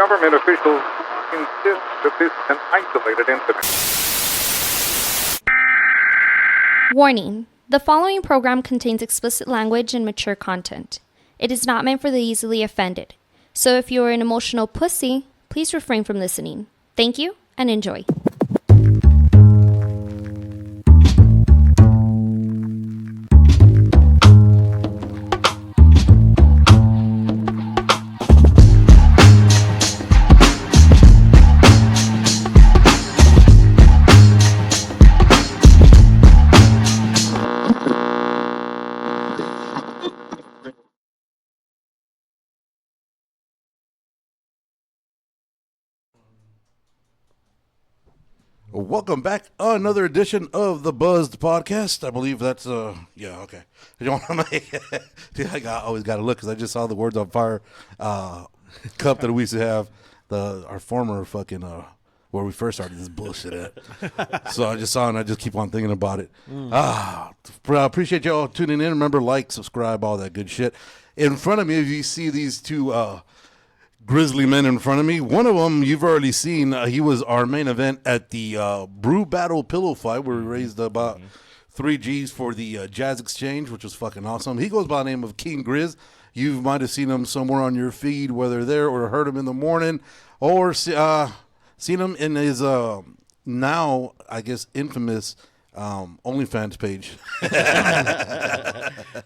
Government officials insist that this is an isolated incident. Warning. The following program contains explicit language and mature content. It is not meant for the easily offended. So if you are an emotional pussy, please refrain from listening. Thank you and enjoy. Welcome back. Another edition of the Buzzed Podcast. I believe that's yeah, okay. You want to make? Dude, always got to look because I just saw the Words on Fire cup that we used to have. Our former fucking where we first started this bullshit at. So I just saw it and I just keep on thinking about it. Appreciate y'all tuning in. Remember, like, subscribe, all that good shit. In front of me, if you see these two grizzly men in front of me. One of them you've already seen. He was our main event at the Brew Battle Pillow Fight where we raised about 3 G's for the Jazz Exchange, which was fucking awesome. He goes by the name of King Grizz. You might have seen him somewhere on your feed, whether there or heard him in the morning or seen him in his now, I guess, infamous OnlyFans page.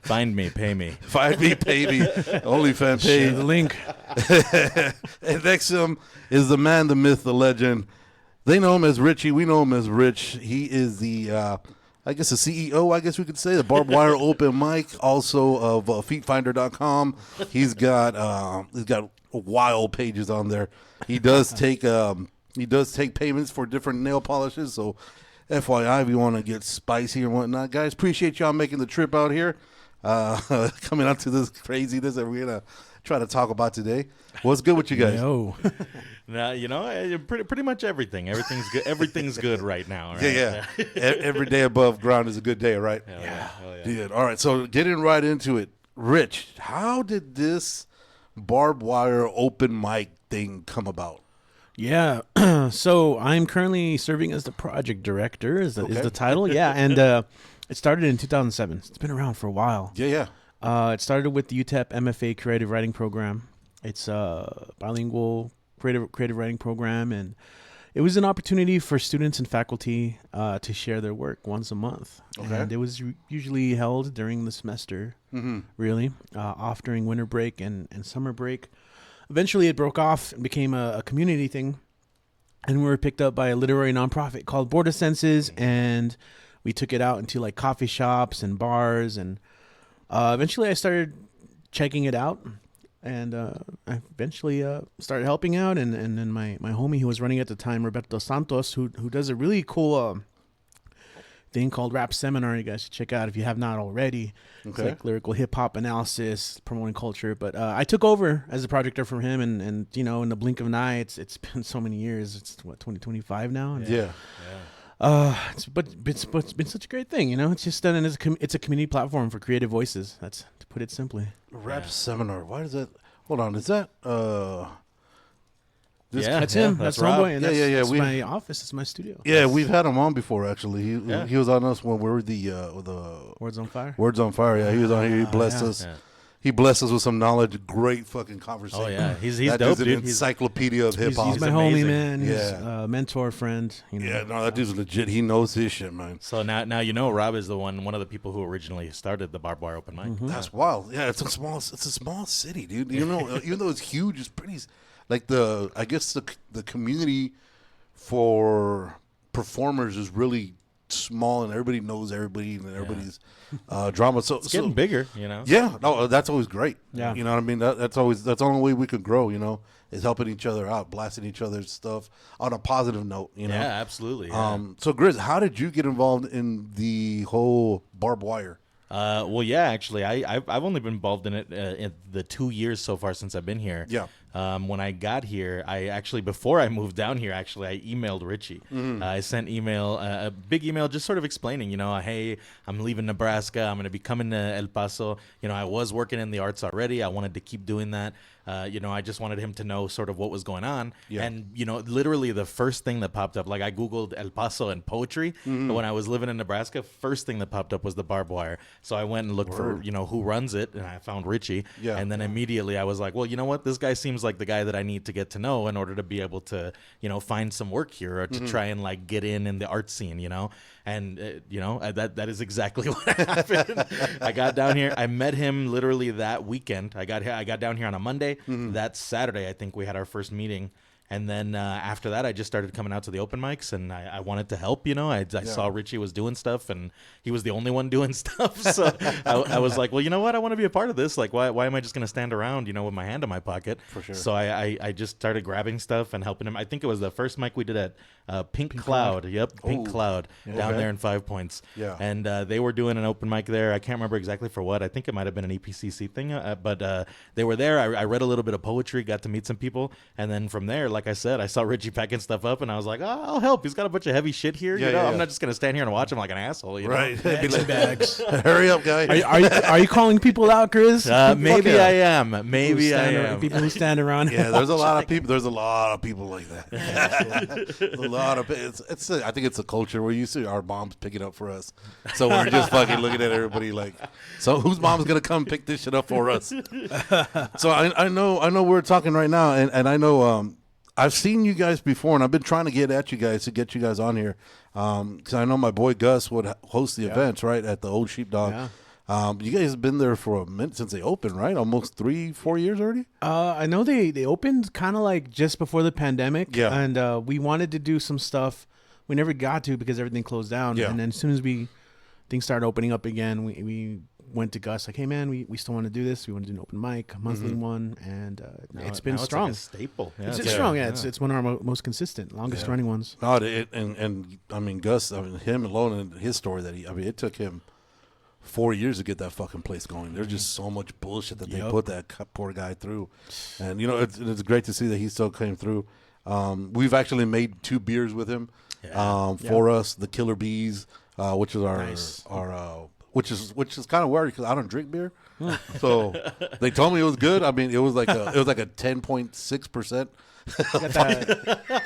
Find me, pay me. Find me, pay me. OnlyFans page. Share the link. And next to him is the man, the myth, the legend. They know him as Richie. We know him as Rich. He is the, I guess, the CEO, I guess we could say, the Barbed Wire Open Mic, also of feetfinder.com. He's got wild pages on there. He does take payments for different nail polishes, so FYI, if you want to get spicy and whatnot, guys, appreciate y'all making the trip out here, coming out to this craziness that we're gonna try to talk about today. What's good with you guys? No. Now, pretty much everything. Everything's good. Everything's good right now. Right? Yeah. Every day above ground is a good day, right? Hell yeah. Dude, all right. So getting right into it, Rich, how did this barbed wire open mic thing come about? Yeah. So I'm currently serving as the project director is the title. Yeah. And it started in 2007. It's been around for a while. Yeah. It started with the UTEP MFA creative writing program. It's a bilingual creative writing program. And it was an opportunity for students and faculty to share their work once a month. Okay. And it was usually held during the semester, really, off during winter break and summer break. Eventually, it broke off and became a community thing, and we were picked up by a literary nonprofit called Border Senses, and we took it out into like coffee shops and bars, and eventually I started checking it out, and I eventually started helping out, and then my homie who was running at the time, Roberto Santos, who does a really cool thing called Rap Seminar. You guys should check out if you have not already. It's like lyrical hip hop analysis, promoting culture. But I took over as a project director from him, and you know, in the blink of an eye, it's been so many years. It's what, 2025 now. And Yeah. It's been such a great thing. You know, it's just done. It's a community platform for creative voices. That's to put it simply. Rap Seminar. Why does that? Hold on. Is that That's him. That's Rob. homeboy. And Yeah. That's my office. It's my studio. Yeah, we've had him on before. Actually, he was on us when we were the Words on Fire. Words on Fire. Yeah, he was on here. He blessed us. Yeah. He blessed us with some knowledge. Great fucking conversation. Oh yeah, he's that dope, dude's an dude. He's encyclopedia of hip hop. He's my He's homie, amazing. man. He's Yeah. mentor, friend. You know. Yeah, no, that dude's legit. He knows his shit, man. so now you know Rob is one of the people who originally started the Barbed Wire Open Mic. That's wild. Yeah, it's a small city, dude. You know, even though it's huge, it's pretty. Like the community for performers is really small, and everybody knows everybody, and everybody's drama. So It's getting bigger, you know. Yeah, no, that's always great. Yeah. You know what I mean? That's the only way we could grow, you know, is helping each other out, blasting each other's stuff on a positive note, you know? Yeah, absolutely. Yeah. So Grizz, how did you get involved in the whole barbed wire? Well, yeah, actually, I've only been involved in it in the 2 years so far since I've been here. Yeah. When I got here, before I moved down here, I emailed Richie. I sent a big email, just sort of explaining, hey, I'm leaving Nebraska. I'm going to be coming to El Paso. I was working in the arts already. I wanted to keep doing that. I just wanted him to know sort of what was going on. Yeah. And, literally the first thing that popped up, like I Googled El Paso and poetry. But when I was living in Nebraska, first thing that popped up was the barbed wire. So I went and looked for, who runs it. And I found Richie. Yeah. And then immediately I was like, well, you know what? This guy seems like the guy that I need to get to know in order to be able to, find some work here or to try and like get in the art scene, And, that is exactly what happened. I got down here. I met him literally that weekend. I got down here on a Monday. That Saturday, I think we had our first meeting. And then after that, I just started coming out to the open mics, and I wanted to help. I saw Richie was doing stuff, and he was the only one doing stuff. So I was like, well, you know what? I want to be a part of this. Like, why am I just going to stand around, with my hand in my pocket? For sure. So I just started grabbing stuff and helping him. I think it was the first mic we did at Pink Cloud. Yep, Pink Cloud down there in 5 Points. Yeah. And they were doing an open mic there. I can't remember exactly for what. I think it might have been an EPCC thing, but they were there. I read a little bit of poetry, got to meet some people, and then from there, like I said, I saw Richie packing stuff up, and I was like, I'll help. He's got a bunch of heavy shit here. I'm not just going to stand here and watch him like an asshole. Right. Be like bags. Hurry up, guy. Are you calling people out, Chris? Maybe I am. Maybe I am. People who stand around. Yeah, there's a lot of people. There's a lot of people like that. There's a lot of I think it's a culture where you see our moms picking up for us, so we're just fucking looking at everybody like, so whose mom's gonna come pick this shit up for us? So I know we're talking right now, and I know I've seen you guys before, and I've been trying to get at you guys to get you guys on here, because I know my boy Gus would host the events right at the Old Sheepdog. Yeah. You guys have been there for a minute since they opened, right? Almost 3-4 years already. I know they opened kind of like just before the pandemic. Yeah. And we wanted to do some stuff. We never got to because everything closed down. Yeah. And then as soon as things started opening up again, we went to Gus like, hey man, we still want to do this. We want to do an open mic, a monthly one, and it's been strong. It's like a staple. Yeah, It's strong. Yeah, it's one of our most consistent, longest running ones. No, and I mean Gus, him alone and his story that it took him 4 years to get that fucking place going. There's just so much bullshit that they put that poor guy through, and it's great to see that he still came through. We've actually made 2 beers with him for us, the Killer Bees, which is our which is kind of weird because I don't drink beer, so they told me it was good. I mean, it was like a 10.6%.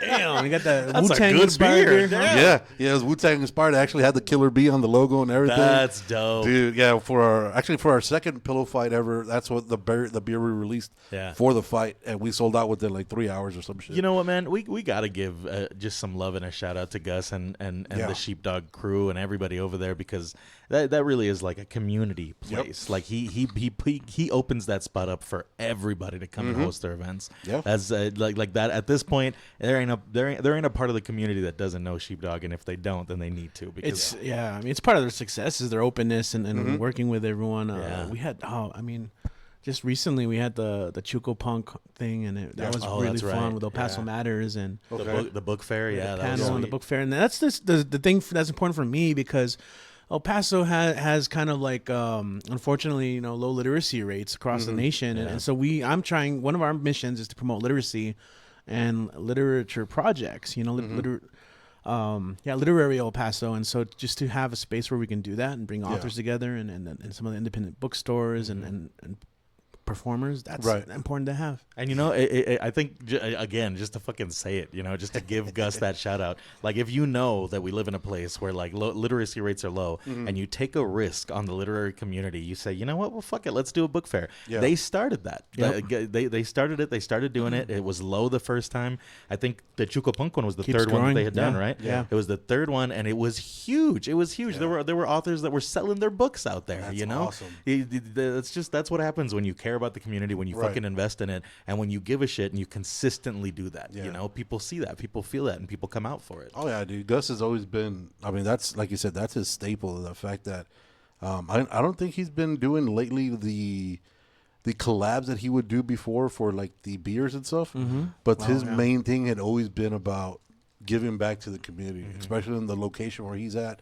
Damn, you got the That's Wu-Tang a good inspired beer. beer. Yeah, it was Wu-Tang inspired. It actually had the Killer Bee on the logo and everything. That's dope. Dude, yeah, for our second pillow fight ever, that's what the beer we released for the fight, and we sold out within like 3 hours or some shit. You know what, man? We got to give just some love and a shout out to Gus and the Sheepdog crew and everybody over there, because that really is like a community place. Like he opens that spot up for everybody to come and host their events. Yeah. As like that at this point, there ain't a part of the community that doesn't know Sheepdog, and if they don't, then they need to, because it's part of their success is their openness and working with everyone. We had just recently we had the Chuco Punk thing, and that was really fun with El Paso Matters and the book fair, the panel and the book fair, and that's the thing that's important for me, because El Paso has kind of like unfortunately low literacy rates across the nation, and so I'm trying. One of our missions is to promote literacy and literature projects. Literary El Paso, and so just to have a space where we can do that and bring authors together and some of the independent bookstores and performers, that's important to have. And I think again, just to fucking say it, just to give Gus that shout out. Like, if you know that we live in a place where like literacy rates are low, and you take a risk on the literary community, you say, you know what, well, fuck it, let's do a book fair. Yeah. They started that. They started it. They started doing it. It was low the first time. I think the Chuco Punk one was the third one that they had done, right? Yeah. It was the third one, and it was huge. It was huge. Yeah. There were authors that were selling their books out there. That's awesome. That's what happens when you care about the community, when you fucking invest in it, and when you give a shit and you consistently do that. People see that, people feel that, and people come out for it. Oh yeah, dude. Gus has always been, that's, like you said, that's his staple. The fact that I don't think he's been doing lately the collabs that he would do before for like the beers and stuff, but his main thing had always been about giving back to the community, especially in the location where he's at.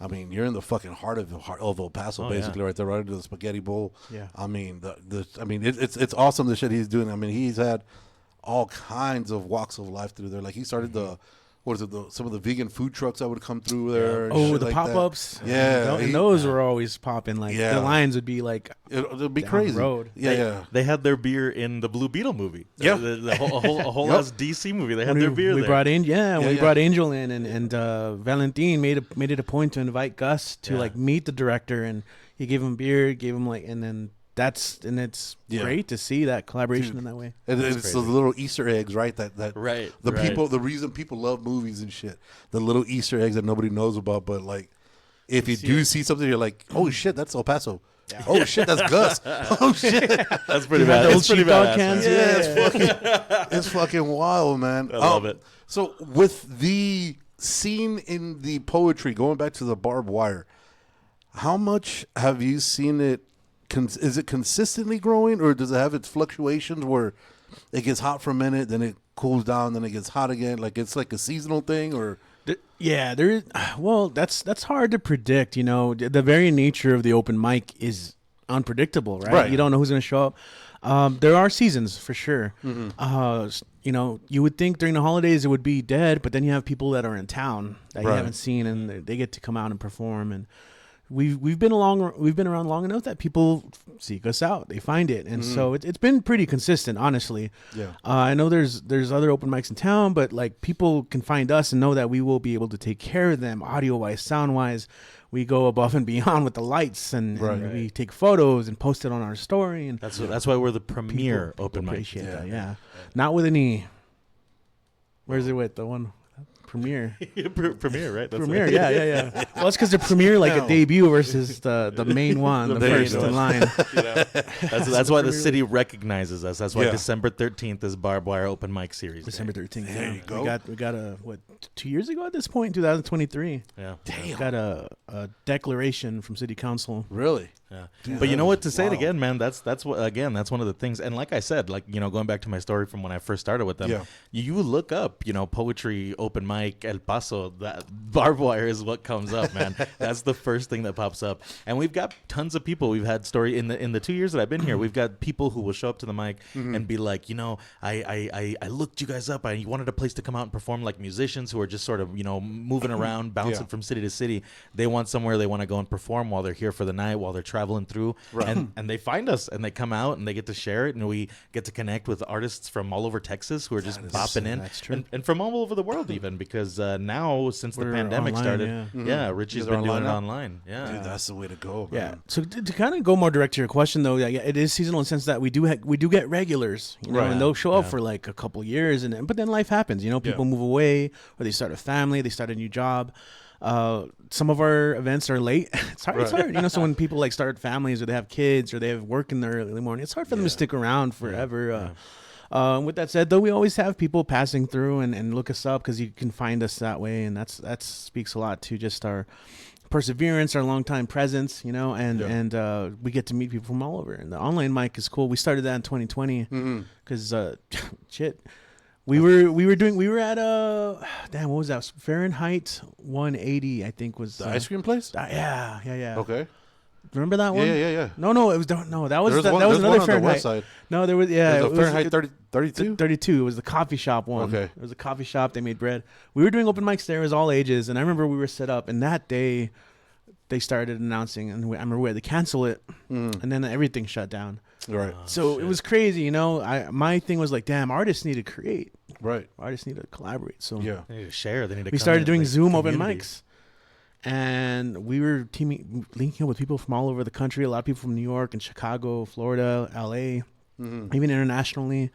I mean, you're in the fucking heart of El Paso, basically, right there, right into the Spaghetti Bowl. Yeah. I mean, it's awesome the shit he's doing. I mean, he's had all kinds of walks of life through there. Like he started some of the vegan food trucks that would come through there. and Oh, shit the like that. pop-ups. Yeah, And those were always popping. Like Yeah. the lines would be like It'd be down crazy. the road. Yeah. They had their beer in the Blue Beetle movie. Yeah. The whole Yep. ass DC movie. They had When their beer we there. brought in, when we yeah. brought Angel in, and Valentin made it a point to invite Gus to Yeah. like meet the director, and he gave him beer, gave him like, and then it's Yeah. great to see that collaboration Dude. in that way. And it's crazy. those little Easter eggs, right? That Right, The right. people, the reason people love movies and shit, the little Easter eggs that nobody knows about, but like, if you do see something, you're like, oh shit, that's El Paso. Oh shit, that's Gus. Oh shit. That's pretty had bad. those It's pretty sheepdog badass, cans, man. Yeah, it's fucking wild, man. I love it. So with the scene in the poetry, going back to the barbed wire, how much have you seen it? Is it consistently growing, or does it have its fluctuations where it gets hot for a minute, then it cools down, then it gets hot again? Like it's like a seasonal thing, or There is. Well, that's hard to predict. You know, the very nature of the open mic is unpredictable, right? Right. You don't know who's going to show up. There are seasons for sure. Mm-hmm. You know, you would think during the holidays it would be dead, but then you have people that are in town that you Right. haven't seen, and they get to come out and perform. And we've been around long enough that people seek us out. They find it, and so it's been pretty consistent, honestly. Yeah. I know there's other open mics in town, but like people can find us and know that we will be able to take care of them, audio wise, sound wise. We go above and beyond with the lights, and we take photos and post it on our story. And That's why we're the premier open mic. appreciate that. Yeah, not with an E. Where's it with the one? Premiere. Premier, right? That's Premiere, yeah. Well, it's because the premiere like a debut versus the main one, the main first one. in line. That's why the city recognizes us. That's why Yeah. December 13th is Barbed Wire Open Mic Series. Day. December 13th. There you go. We got a 2 years ago at this point, 2023. Yeah. We got a declaration from City Council. really? Yeah. Dude, But you know what? To that's say it wild. again, man, that's one of the things. And like I said, like, you know, going back to my story from when I first started with them, Yeah. you look up, you know, poetry, open mic, El Paso, that barbed wire is what comes up, man. That's the first thing that pops up. And we've got tons of people. We've had story in the 2 years that I've been here. We've got people who will show up to the mic and be like, you know, I looked you guys up. I wanted a place to come out and perform, like musicians who are just sort of, you know, moving around, bouncing Yeah. from city to city. They want somewhere they want to go and perform while they're here for the night, while they're traveling through. And they find us and they come out and they get to share it, and we get to connect with artists from all over Texas who are just bopping in. That's true. And from all over the world even, because now since the We're pandemic online, started, yeah. Richie's You guys are been doing online it now? online. Yeah. Dude, that's the way to go. Yeah. Man. So to kind of go more direct to your question, though, yeah, it is seasonal in the sense that we do get regulars, you know, Right. and they'll show up for like a couple years, but then life happens, you know, people move away, or they start a family, they start a new job. Some of our events are late. It's hard, you know. So when people like start families, or they have kids, or they have work in the early morning, it's hard for them to stick around forever. With that said, though, we always have people passing through and look us up, because you can find us that way, and that speaks a lot to just our perseverance, our long time presence, you know, and we get to meet people from all over. And the online mic is cool. We started that in 2020 because shit. We were at what was that? Fahrenheit 180, I think was The ice cream place? yeah. Okay. Remember that one? Yeah. No, it was that was There's that one- was there's another one on the Fahrenheit. west side. No, there was There's it a was Fahrenheit 32? 32. It was the coffee shop one. Okay. It was a coffee shop. They made bread. We were doing open mics there. It was all ages, and I remember we were set up, and that day they started announcing, and I remember we had to cancel it, and then everything shut down. Right. So it was crazy, you know. My thing was like, damn, artists need to create. Right. Artists need to collaborate. So Yeah. They need to share. They need to we come started in, doing like, Zoom open community. mics, and we were linking up with people from all over the country. A lot of people from New York and Chicago, Florida, LA, even internationally.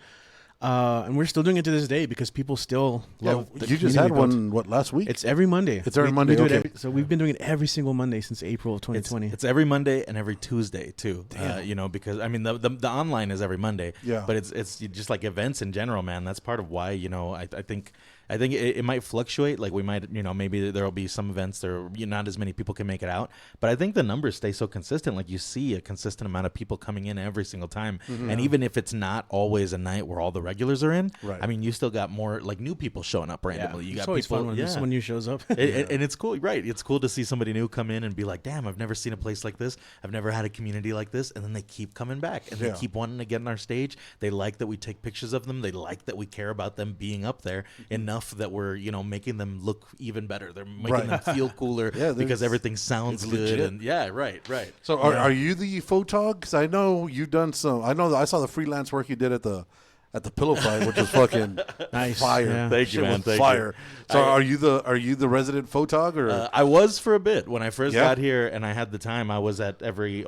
And we're still doing it to this day because people still love the You just community had we built. one, what, last week? It's every Monday. It's every Monday, do it okay. so we've been doing it every single Monday since April of 2020. It's every Monday and every Tuesday too. You know, because I mean the online is every Monday. Yeah. But it's just like events in general, man. That's part of why, you know, I think I think it might fluctuate. Like we might, maybe there'll be some events there, not as many people can make it out. But I think the numbers stay so consistent. Like you see a consistent amount of people coming in every single time. And even if it's not always a night where all the regulars are in, Right. I mean, you still got more like new people showing up randomly. You It's got always people, fun when someone new shows up. and it's cool, right? It's cool to see somebody new come in and be like, "Damn, I've never seen a place like this. I've never had a community like this." And then they keep coming back, and they keep wanting to get on our stage. They like that we take pictures of them. They like that we care about them being up there enough that we're making them look even better. They're making them feel cooler because everything sounds good. legit. And right. So are you the photog? Because I know you've done some. I know that I saw the freelance work you did at the pillow fight, which was fucking Nice. fire. Yeah. Thank you, Shit man. was Thank fire. you. So are you the resident photog or? I was for a bit when I first Yeah? got here, and I had the time. I was at every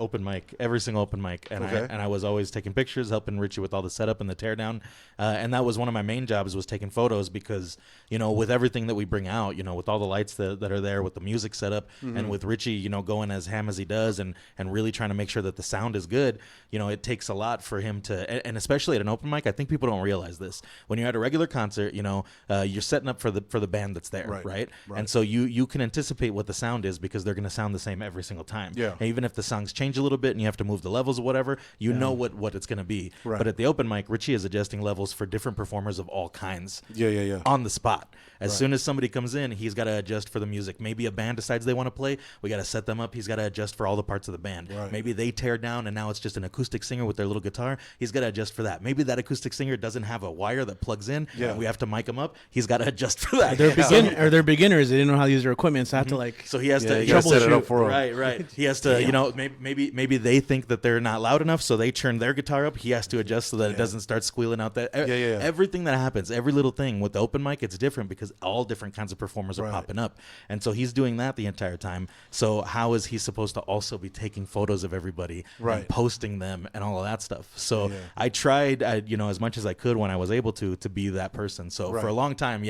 single open mic, and Okay. I was always taking pictures, helping Richie with all the setup and the teardown, and that was one of my main jobs was taking photos because with everything that we bring out, with all the lights that are there, with the music setup, and with Richie, going as ham as he does, and really trying to make sure that the sound is good. It takes a lot for him to, and especially at an open mic, I think people don't realize this. When you're at a regular concert, you're setting up for the band that's there, right? And so you can anticipate what the sound is because they're going to sound the same every single time. Yeah. And even if the songs change a little bit and you have to move the levels or whatever, know what it's going to be. Right. But at the open mic, Richie is adjusting levels for different performers of all kinds. Yeah. On the spot. As soon as somebody comes in, he's got to adjust for the music. Maybe a band decides they want to play. We got to set them up. He's got to adjust for all the parts of the band. Right. Maybe they tear down and now it's just an acoustic singer with their little guitar. He's got to adjust for that. Maybe that acoustic singer doesn't have a wire that plugs in. Yeah. And we have to mic him up. He's got to adjust for that. They're beginners. They didn't know how to use their equipment, so I have to So he has to you gotta set it up for him. Right. He has to, maybe they think that they're not loud enough, so they turn their guitar up. He has to adjust so that it doesn't start squealing out. That everything that happens, every little thing with the open mic, it's different because all different kinds of performers are popping up, and so he's doing that the entire time. So how is he supposed to also be taking photos of everybody and posting them and all of that stuff? So I tried, as much as I could when I was able to be that person. So for a long time,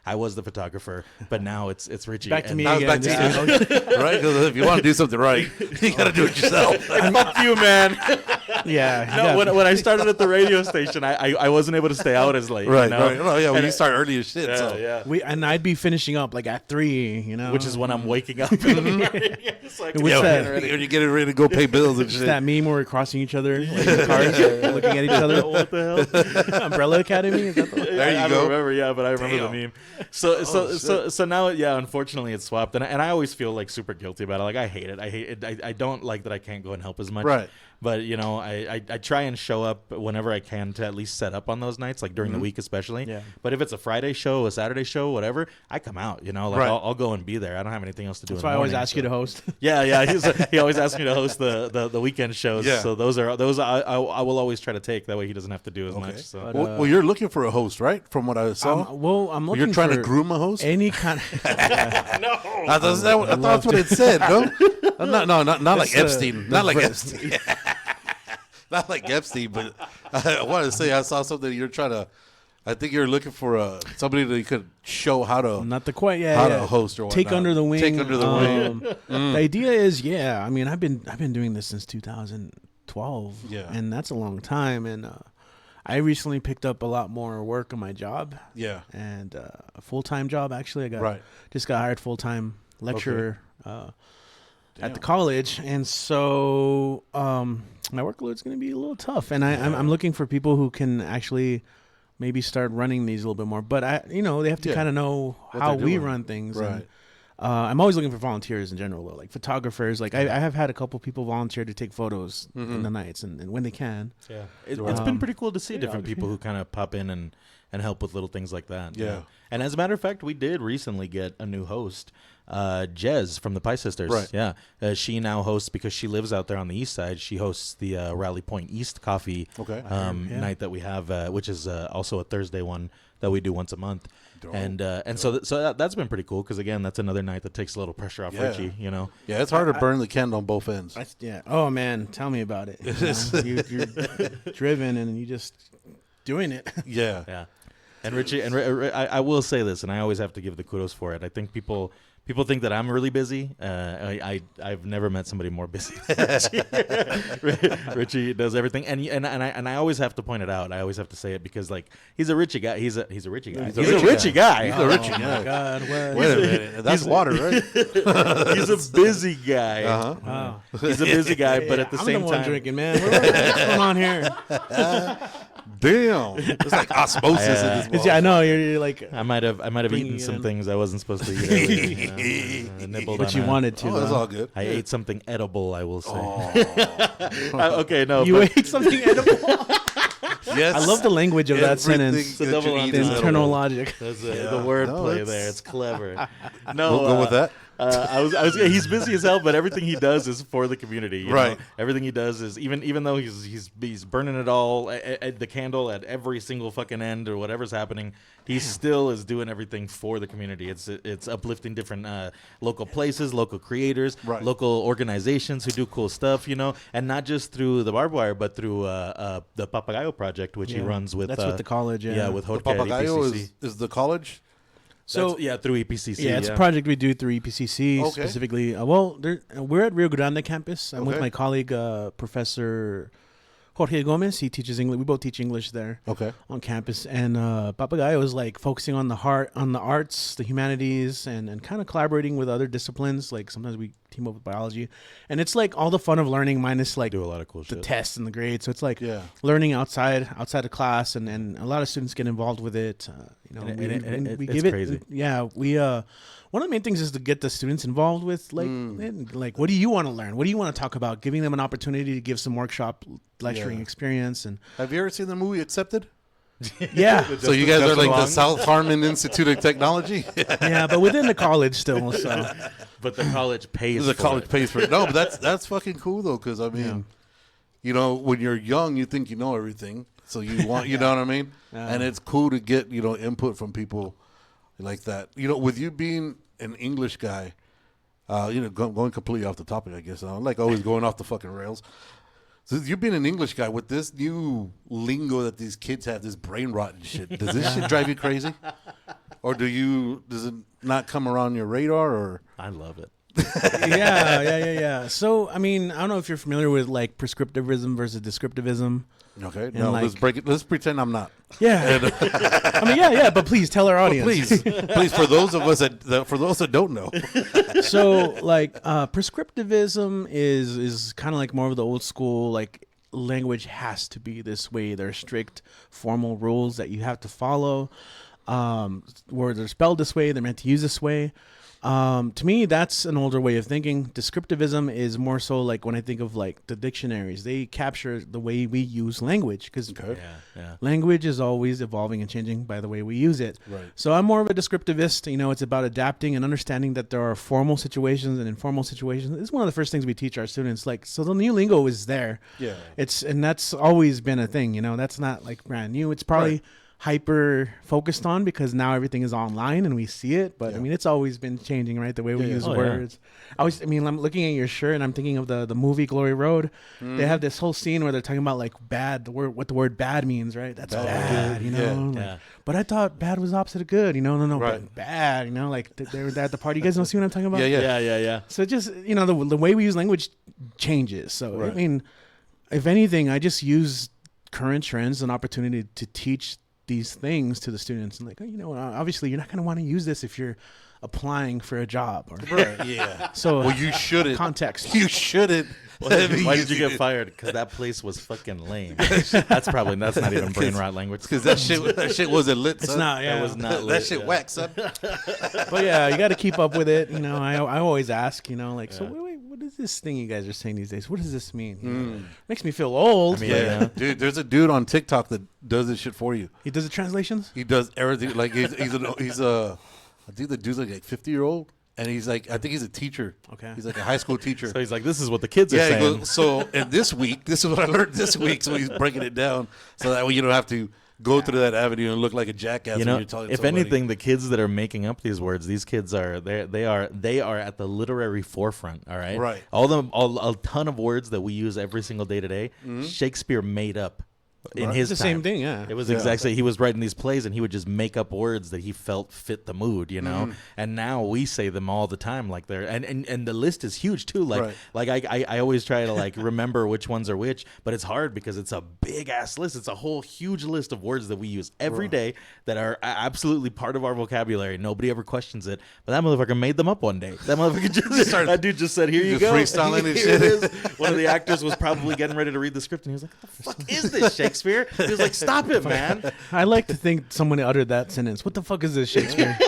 I was the photographer, but now it's Richie. Back to me Now again. it's back to you, right? Because if you want to do something right, you got to do it yourself. Fuck you, man. Yeah. No, when I started at the radio station, I wasn't able to stay out as late. Right. No, When you start early as shit. So. I'd be finishing up like at 3, Which is when I'm waking up in the morning. It's like, What's that? When you're getting ready to go pay bills and It's shit. that meme where we're crossing each other, like in cars, looking at each other. What the hell? Umbrella Academy? Is that the one? There you I go. don't remember, but I remember the meme. So now, unfortunately, it's swapped, and I always feel like super guilty about it. Like I hate it. I don't like that I can't go and help as much. Right. But I try and show up whenever I can to at least set up on those nights, like during the week especially. Yeah. But if it's a Friday show, a Saturday show, whatever, I come out. I'll go and be there. I don't have anything else to do. That's in why the I always morning, ask you to host. Yeah. He always asks me to host the weekend shows. Yeah. So those I will always try to take. That way he doesn't have to do as much. So. Well, you're looking for a host, right? From what I saw. I'm looking You're trying for to groom a host. any kind of... I thought that's what it said. No, not like Epstein. Not like Epstein. Not like Epstein, but I wanted to say I saw something you're trying to. I think you're looking for somebody that you could show how to Not the quite, how to host or whatnot. take under the wing. Take under the wing. The idea is, I mean, I've been doing this since 2012, Yeah. and that's a long time. And I recently picked up a lot more work on my job, Yeah. and a full-time job. Actually, I just got hired full-time lecturer at the college, and so my workload's going to be a little tough. And I'm looking for people who can actually maybe start running these a little bit more. But they have to kind of know What how they're we doing. run things. Right. And, I'm always looking for volunteers in general, though, like photographers. Like I have had a couple people volunteer to take photos in the nights and when they can. Yeah, it's been pretty cool to see different people who kind of pop in and help with little things like that. Yeah. And as a matter of fact, we did recently get a new host, Jez from the Pie Sisters. Right. Yeah. She now hosts, because she lives out there on the east side, she hosts the Rally Point East Coffee night that we have, which is also a Thursday one that we do once a month. And so that's been pretty cool because, again, that's another night that takes a little pressure off Richie, Yeah, it's hard to burn the candle on both ends. Oh man, tell me about it. You're driven and you just doing it. Yeah. Yeah. And Richie, I will say this, and I always have to give the kudos for it. I think people People think that I'm really busy. I've never met somebody more busy than Richie. Richie does everything, and I always have to point it out. I always have to say it because like he's a Richie guy. He's a Richie guy. He's a Richie guy. He's a Richie guy. God, what? Wait a minute. That's water, right? He's a busy guy. Wow. He's a busy guy, but at the I'm same the one time, drinking, man. What's going on here? Damn. It's like osmosis in this Yeah, I know. You're like, I might have Bringing eaten it some in. things I wasn't supposed to eat. Earlier, nibbled but on you a- wanted to. Oh, that's though. all good. I ate something edible, I will say. Okay, no. You but ate something edible. Yes. I love the language of that Everything sentence. that double you eat entendre. The is internal edible. logic. There's Yeah. the word No, play it's- there. It's clever. No, We'll go with that. He's busy as hell, but everything he does is for the community. You Right. know? Everything he does is even though he's burning it all at the candle at every single fucking end or whatever's happening, he still is doing everything for the community. It's uplifting different local places, local creators, Right. local organizations who do cool stuff, you know, and not just through the barbed wire, but through the Papagayo project, which he Yeah. runs with. That's with the college. Yeah, with The Jorge at Papagayo EPCC. is the college? So Yeah, through EPCC. yeah, it's a project we do through EPCC Okay. specifically. We're at Rio Grande campus. I'm with Okay. my colleague, Professor Jorge Gomez. He teaches English. We both teach English there Okay. on campus. And Papagayo is like focusing on the arts, the humanities, and kind of collaborating with other disciplines. Like sometimes we team up with biology, and it's like all the fun of learning minus like do a lot of cool the shit. tests and the grades. So it's like Yeah. learning outside of class, and a lot of students get involved with it. You know, And we it's give it. crazy. Yeah, we one of the main things is to get the students involved with like what do you want to learn? What do you want to talk about? Giving them an opportunity to give some workshop lecturing Yeah. experience and Have you ever seen the movie Accepted? yeah, So you guys are Justin like the Long? South Harmon Institute of Technology? yeah, but within the college still. So But the college pays The for college it. pays for it. No, but that's fucking cool though, because I mean, you know, when you're young, you think you know everything, so you want, you know what I mean, and it's cool to get input from people like that. You know, with you being an English guy, going completely off the topic, I guess. I'm like always going off the fucking rails. So you being an English guy with this new lingo that these kids have, this brain rot and shit, does this shit drive you crazy? Or does it not come around your radar? Or I love it. yeah. So I mean, I don't know if you're familiar with like prescriptivism versus descriptivism. okay, And no, let's like- break it. Let's pretend I'm not. Yeah, I mean, yeah. But please tell our audience. Please, for those of us that don't know, So like prescriptivism is kind of like more of the old school, like language has to be this way. There are strict formal rules that you have to follow. Words are spelled this way, they're meant to use this way. To me, that's an older way of thinking. Descriptivism is more so like when I think of like the dictionaries, they capture the way we use language because Yeah. language is always evolving and changing by the way we use it. Right. So I'm more of a descriptivist. You know, it's about adapting and understanding that there are formal situations and informal situations. It's one of the first things we teach our students. Like, so the new lingo is there. Yeah. And that's always been a thing. You know, that's not like brand new. It's probably Right. hyper focused on because now everything is online and we see it. But I Yeah. mean, it's always been changing, right? The way we Yeah, yeah. use Oh, yeah. words. I'm looking at your shirt and I'm thinking of the movie Glory Road. Mm. They have this whole scene where they're talking about like bad, what the word bad means, right? That's bad, you know. Yeah. Like, Yeah. but I thought bad was opposite of good, you know. No, Right. but bad, you know. Like they were at the party. You guys don't see what I'm talking about? Yeah. Yeah. So just the way we use language changes. So Right. I mean, if anything, I just use current trends as an opportunity to teach these things to the students. And like, obviously, you're not going to want to use this if you're applying for a job. Or Right. Yeah. so Well, you shouldn't. context. You shouldn't. Why did you get fired? Because that place was fucking lame. That's not even brain rot language. Because that shit wasn't lit. It's son. not. Yeah, That was not That lit, shit yeah. whack, son. But yeah, you got to keep up with it. You know, I always ask. You know, like, so wait, what is this thing you guys are saying these days? What does this mean? You know, makes me feel old. I mean, but Yeah, dude. There's a dude on TikTok that does this shit for you. he does the translations. He does everything. Like I think the dude's like a 50-year-old, and he's like, I think he's a teacher. Okay. He's like a high school teacher. So he's like, this is what the kids are Yeah, he saying. goes, so and this week, this is what I learned this week. So he's breaking it down so that way you don't have to go through that avenue and look like a jackass You when know, you're telling if somebody. anything, the kids that are making up these words, these kids are they are at the literary forefront. All right, Right. All a ton of words that we use every single day today, Shakespeare made up. in his It's the time. same thing, yeah. It was exactly, he was writing these plays and he would just make up words that he felt fit the mood, you know? And now we say them all the time, like they're, and the list is huge too. Like I always try to like remember which ones are which, but it's hard because it's a big ass list. It's a whole huge list of words that we use every day that are absolutely part of our vocabulary. Nobody ever questions it, but that motherfucker made them up one day. That motherfucker just that dude just said, "Here you go." Freestyling and Here it shit. is. One of the actors was probably getting ready to read the script, and he was like, "What the fuck is this, Shakespeare?" He was like, "Stop it, man." I like to think someone uttered that sentence. What the fuck is this, Shakespeare?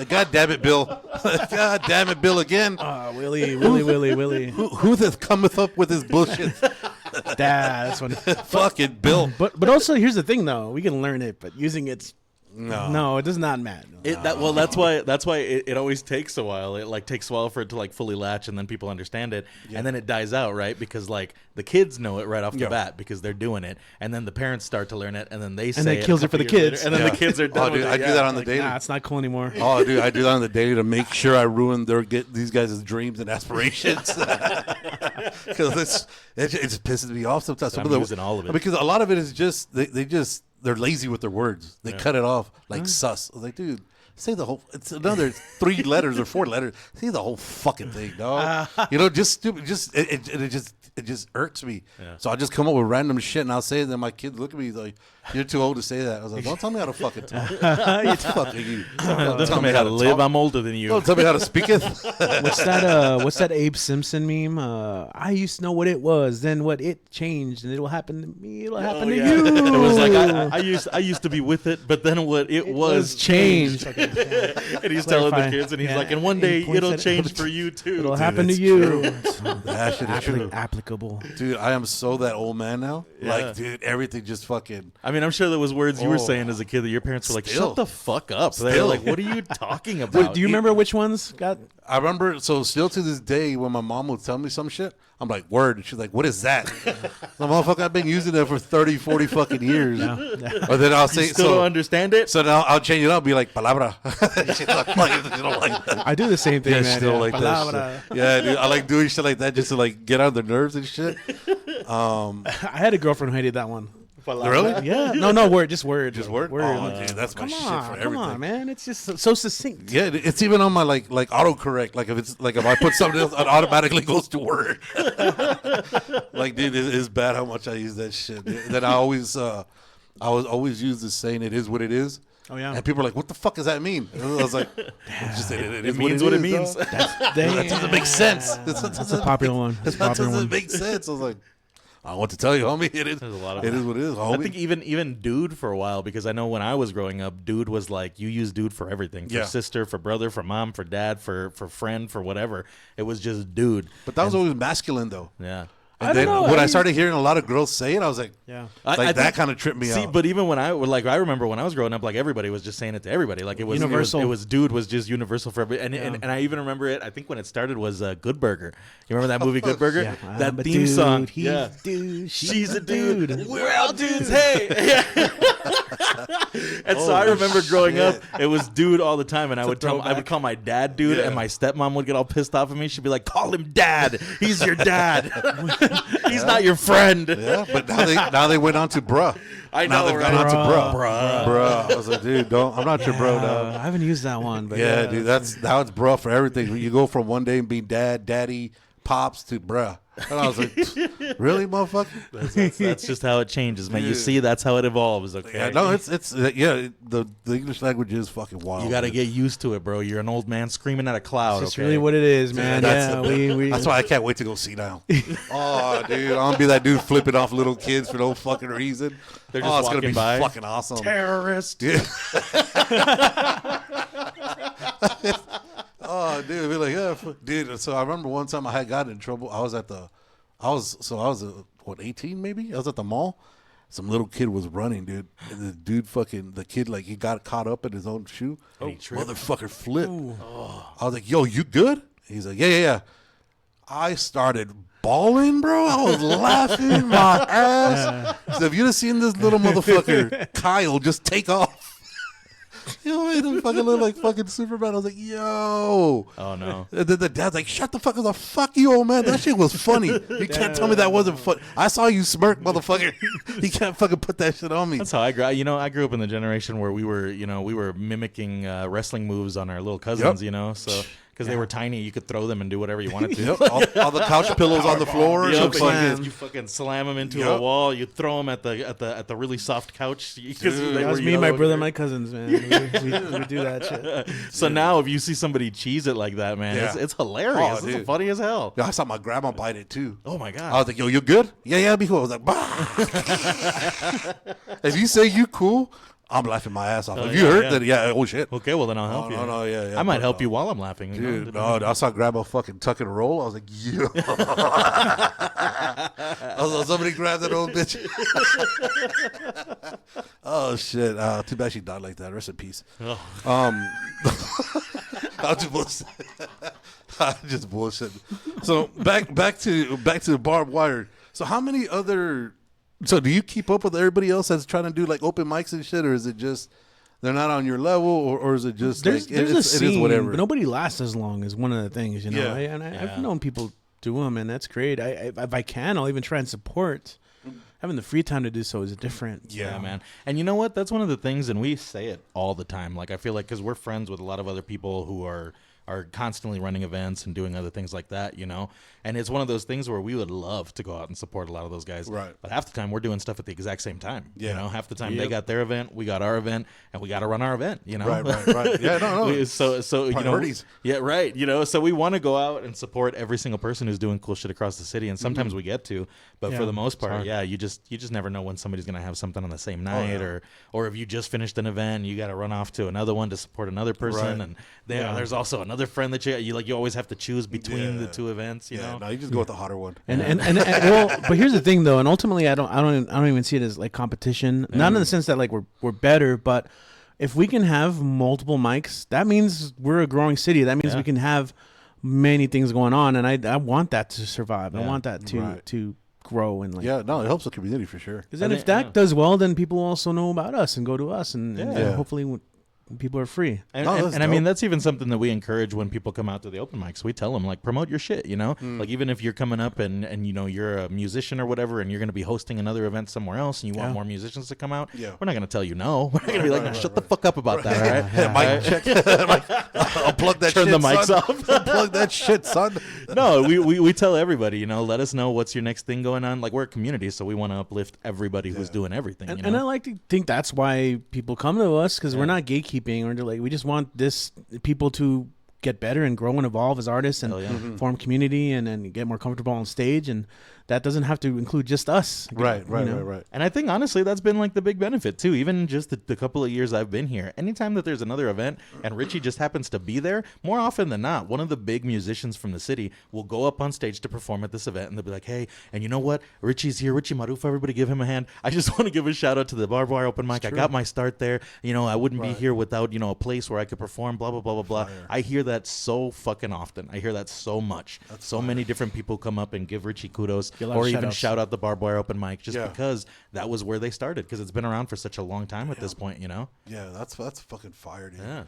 God damn it, Bill. God damn it, Bill again. Willie. Who that cometh up with his bullshit? That's funny. Fucking Bill. But also, here's the thing, though. We can learn it, but using it's no, it does not matter. That's why it always takes a while. It like takes a while for it to like fully latch, and then people understand it, and then it dies out, right? Because like the kids know it right off the bat because they're doing it, and then the parents start to learn it, and then they say that kills it for the kids. later, and then the kids are done. Oh, dude, with I it. do that on the daily. Nah, it's not cool anymore. Oh, dude, I do that on the daily to make sure I ruin these guys' dreams and aspirations. Because it just pisses me off sometimes. I'm using all of it. Because a lot of it is just they're lazy with their words. They cut it off like sus. I was like, dude, say the whole. It's another 3 letters or 4 letters. Say the whole fucking thing, dog. Just stupid. Just it just irks me. Yeah. So I'll just come up with random shit and I'll say it. And then my kids look at me like, "You're too old to say that." I was like, "Don't tell me how to fucking talk." What the fuck are you? Don't Tell me how to live. talk. I'm older than you. Don't tell me how to speak it. What's that Abe Simpson meme? I used to know what it was, then what it changed, and it'll happen to me. It'll happen to you. It was like I used to be with it, but then what it was changed. Okay. And he's telling the Clarify. kids, and he's Yeah. like, and one And day he points it'll at it. change for you too. It'll happen to it's you. true. That shit is true. Applicable. Dude, I am so that old man now. Yeah. Like, dude, everything just fucking. I mean, I'm sure there was words you were saying as a kid that your parents were like, Still. "Shut the fuck up." They're Still. like, "What are you talking about?" Do you remember which ones got? I remember, so still to this day, when my mom would tell me some shit, I'm like, word. And she's like, what is that? The motherfucker, I've been using that for 30, 40 fucking years. Or then I'll say, You still don't understand it? So now I'll change it up, be like, palabra. She's like, you don't like that. I do the same thing, Yeah, man. still yeah. like Palabra. that shit. Yeah, dude, I like doing shit like that just to like get on their nerves and shit. I had a girlfriend who hated that one. Really? Yeah. No, word. Just word. Just word? Oh, dude, that's my Come shit for on, everything. come on, man. It's just so succinct. Yeah, it's even on my like autocorrect. Like if I put something else, it automatically goes to word. Like, dude, it's bad how much I use that shit. Then I always use the saying, "It is what it is." Oh yeah. And people are like, "What the fuck does that mean?" And I was like, "It means what it is, means." dog. That doesn't make sense. That's a popular one. That's a That popular doesn't one. make sense. I was like, I want to tell you, homie. It is. There's a lot of It that. is what it is, I homie. think even dude for a while, because I know when I was growing up, dude was like, you use dude for everything. For Yeah. sister, for brother, for mom, for dad, for friend, for whatever. It was just dude. But that was always masculine, though. Yeah. And I then don't know, when I I mean- started hearing a lot of girls say it, I was like, Yeah. that kind of tripped me See, out. but even when I remember when I was growing up, like everybody was just saying it to everybody. Like it was Universal. It was dude was just universal for everybody. And I even remember it. I think when it started was Good Burger. You remember that movie Good Burger? Yeah. That I'm a theme dude, song. he's Yeah. a dude, She's a dude. We're all dudes. Hey. And so I Holy remember growing up, shit. it was dude all the time, and I would throwback. call my dad dude, Yeah. and my stepmom would get all pissed off at me. She'd be like, "Call him dad. He's your dad. He's not your friend." Yeah, but now they went on to bruh. I Now know, they've right? gone on to bruh. Bruh. Bruh. I was like, dude, I'm not your bro, dog. I haven't used that one, but Yeah, dude, now it's bruh for everything. You go from one day and being dad, daddy, pops to bruh. And I was like, really, motherfucker? That's just how it changes, man. You see, that's how it evolves. Okay. Yeah, no, it's the English language is fucking wild. You got to dude. get used to it, bro. You're an old man screaming at a cloud. that's okay? really what it is, man. That's Yeah, the- we That's why I can't wait to go see now. Oh, dude, I'm gonna be that dude flipping off little kids for no fucking reason. They're just it's gonna walking be by. fucking awesome. terrorist. Dude. Oh, dude, be like, yeah, dude. So I remember one time I had gotten in trouble. I was 18 maybe. I was at the mall. Some little kid was running, dude. And the kid, like, he got caught up in his own shoe. And he tripped. Motherfucker flipped. I was like, yo, you good? He's like, yeah. I started bawling, bro. I was laughing my ass. So if you'd have seen this little motherfucker, Kyle, just take off. Yo, made him fucking look like fucking Superman. I was like, yo. Oh no. And then the dad's like, shut the fuck up. I was like, fuck you, old man. That shit was funny. You can't tell me that wasn't funny. I saw you smirk, motherfucker. You can't fucking put that shit on me. That's how I grew. I grew up in the generation where we were mimicking wrestling moves on our little cousins. So because they were tiny, you could throw them and do whatever you wanted to. Yep. all the couch pillows on the floor. Yep, Fucking- you fucking slam them into a wall. You throw them at the really soft couch. That was me, my brother, and my cousins, man. We do that shit. So now, if you see somebody cheese it like that, man, it's hilarious. Oh, It's dude. funny as hell. Yeah, I saw my grandma bite it too. Oh my god. I was like, yo, you good? Yeah, be cool. I was like, bah. If you say you cool, I'm laughing my ass off. If you hurt, then oh shit. Okay, well then I'll help you. No, yeah. I might help you while I'm laughing. Dude, no, I saw grandma fucking tuck and roll. I was like, yo. I was like, somebody grab that old bitch. Oh shit. Too bad she died like that. Rest in peace. Oh. I'll just bullshit. Just bullshit. So back to the barbed wire. So how many other? So do you keep up with everybody else that's trying to do like open mics and shit, or is it just they're not on your level, or is it just There's like a scene, it is whatever? but nobody lasts as long is one of the things, Yeah. I've known people do them, and that's great. If I can, I'll even try and support. Having the free time to do so is different. Yeah, man. And you know what? That's one of the things, and we say it all the time. Like, I feel like because we're friends with a lot of other people who are constantly running events and doing other things like that, And it's one of those things where we would love to go out and support a lot of those guys. Right. But half the time we're doing stuff at the exact same time. Yeah. Half the time they got their event, we got our event, and we got to run our event, Right. Yeah, no. So Priorities. yeah, right. So we want to go out and support every single person who's doing cool shit across the city, and sometimes we get to, but for the most part, you just never know when somebody's gonna have something on the same night, or if you just finished an event, you got to run off to another one to support another person, and there's also another friend that you always have to choose between the two events. You know, no, you just go with the hotter one. And well, but here's the thing though, and ultimately I don't even see it as like competition. Not in the sense that like we're better, but if we can have multiple mics, that means we're a growing city. That means we can have many things going on, and I want that to survive. I want that to grow and like it helps the community for sure. Because then if that does well, then people also know about us and go to us, and hopefully people are free. And I mean, that's even something that we encourage when people come out to the open mics. We tell them, like, promote your shit, Like, even if you're coming up and you're a musician or whatever, and you're going to be hosting another event somewhere else, and you want more musicians to come out, we're not going to tell you no. We're not going to be like, no, shut the fuck up about that, all right? Mic check. I'll plug that Turn shit, the mics son. off. Plug that shit, son. No, we tell everybody, let us know what's your next thing going on. Like, we're a community, so we want to uplift everybody who's doing everything. And I like to think that's why people come to us, because we're not gatekeeping, or like we just want people to get better and grow and evolve as artists and form community and get more comfortable on stage, and that doesn't have to include just us. Right. And I think honestly that's been like the big benefit too. Even just the couple of years I've been here, anytime that there's another event and Richie just happens to be there, more often than not, one of the big musicians from the city will go up on stage to perform at this event, and they'll be like, hey, and you know what? Richie's here, Richie Marufo, everybody give him a hand. I just want to give a shout out to the Barbed Wire Open Mic. I got my start there. I wouldn't be here without, a place where I could perform, blah, blah, blah, blah, blah. I hear that so fucking often. I hear that so much. So many different people come up and give Richie kudos, or even shout out the Barbed Wire Open Mic, just because that was where they started, because it's been around for such a long time at this point, Yeah, that's fucking fire, dude. Yeah.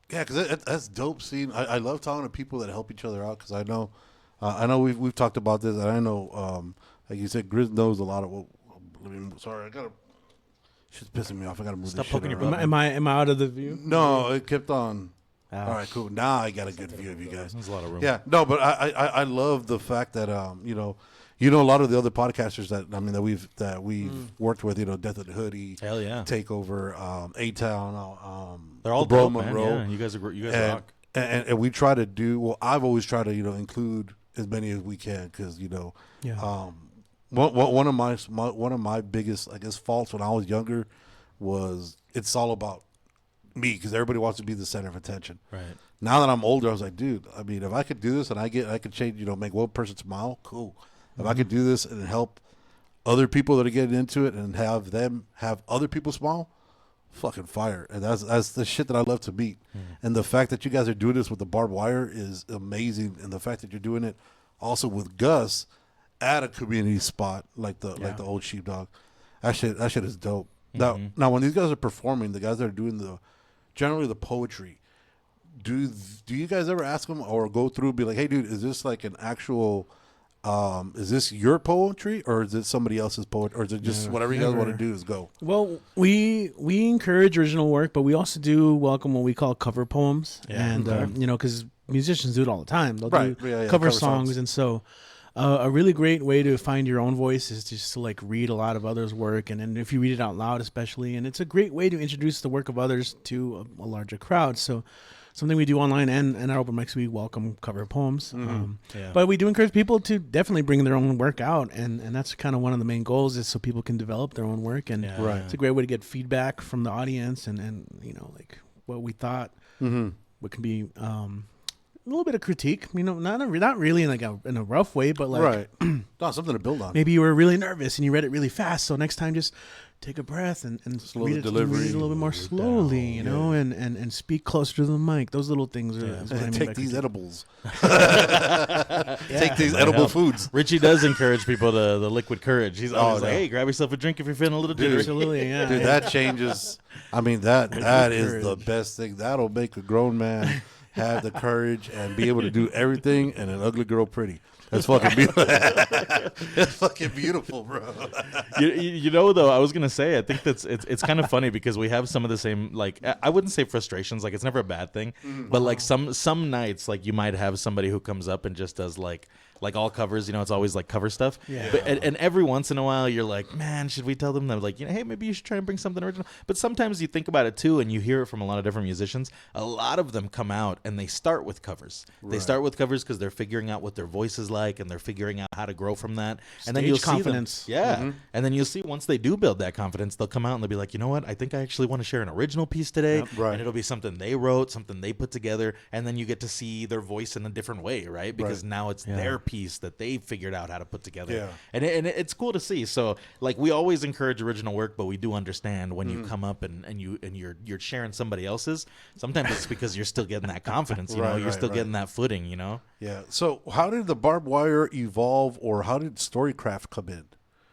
Because that's dope seeing. I love talking to people that help each other out, because I know we've talked about this, and I know, like you said, Grizz knows a lot of. Sorry, I gotta. Shit's pissing me off. I gotta move Stop this poking shit your around. Am I out of the view? No, it kept on. All right, cool. Now I got a good view of you guys. There's a lot of room. Yeah, no, but I love the fact that a lot of the other podcasters that we've worked with, Death of the Hoodie, Hell yeah. Takeover, A Town, They're all the Bro dope, man. Monroe. Yeah, you guys and, rock. and we try to do. Well, I've always tried to include as many as we can, because one of my biggest, I guess, faults when I was younger was it's all about me, because everybody wants to be the center of attention. Right. Now that I'm older, I was like, dude, I mean, if I could do this and I could change, make one person smile, cool. If I could do this and help other people that are getting into it and have them have other people smile, fucking fire. And that's the shit that I love to meet. And the fact that you guys are doing this with the barbed wire is amazing. And the fact that you're doing it also with Gus at a community spot like the old Sheepdog, that shit is dope. Now, when these guys are performing, the guys that are doing generally the poetry, do you guys ever ask them or go through, be like, hey, dude, is this like an actual, is this your poetry or is it somebody else's poetry, or is it just whatever you guys want to do is go? Well, we encourage original work, but we also do welcome what we call cover poems, and because musicians do it all the time. They'll do cover songs, and so a really great way to find your own voice is just to like read a lot of others' work, and if you read it out loud, especially, and it's a great way to introduce the work of others to a larger crowd. So. Something we do online and our open mics, we welcome cover poems. But we do encourage people to definitely bring their own work out, and that's kind of one of the main goals, is so people can develop their own work. And it's a great way to get feedback from the audience, and like what we thought, what can be a little bit of critique. Not really in like in a rough way, but like Something to build on. Maybe you were really nervous and you read it really fast, so next time just take a breath and read it, read it a little bit more slowly, and speak closer to the mic. Those little things are what I mean. Take these edibles. Take these edible foods. Richie does encourage people to the liquid courage. He's always like, hey, grab yourself a drink if you're feeling a little jittery. Absolutely, yeah. Dude, that changes. I mean, that is the best thing. That'll make a grown man have the courage and be able to do everything, and an ugly girl pretty. That's fucking beautiful. It's fucking beautiful, bro. You know, though, I was gonna say, I think it's kind of funny because we have some of the same, like, I wouldn't say frustrations, like it's never a bad thing, but like some nights, like you might have somebody who comes up and just does like all covers, it's always like cover stuff. Yeah. But, and every once in a while you're like, man, should we tell them that, like, hey, maybe you should try and bring something original? But sometimes you think about it too, and you hear it from a lot of different musicians. A lot of them come out and they start with covers. Right. They start with covers because they're figuring out what their voice is like, and they're figuring out how to grow from that. And then you'll confidence. See them, and then you'll see once they do build that confidence, they'll come out and they'll be like, you know what? I think I actually want to share an original piece today, and it'll be something they wrote, something they put together, and then you get to see their voice in a different way, right? Because now it's their piece that they figured out how to put together, and it's cool to see. So like we always encourage original work, but we do understand when you come up and you're sharing somebody else's. Sometimes it's because you're still getting that confidence, you're still getting that footing, Yeah. So how did the barbed wire evolve, or how did Storycraft come in?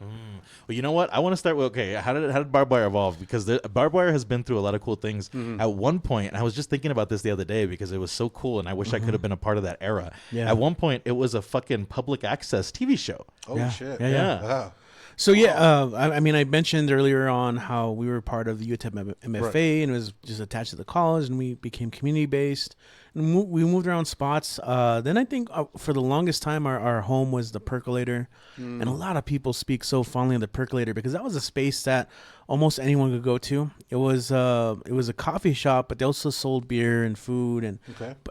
Well, you know what? I want to start with, how did barbed wire evolve? Because barbed wire has been through a lot of cool things. At one point, and I was just thinking about this the other day because it was so cool, and I wish I could have been a part of that era. Yeah. At one point, it was a fucking public access TV show. Oh, shit. Yeah. Wow. So, I mean, I mentioned earlier on how we were part of the UTEP MFA, and it was just attached to the college, and we became community-based. And we moved around spots. Then I think for the longest time, our home was the Percolator. And a lot of people speak so fondly of the Percolator because that was a space that almost anyone could go to. It was a coffee shop, but they also sold beer and food,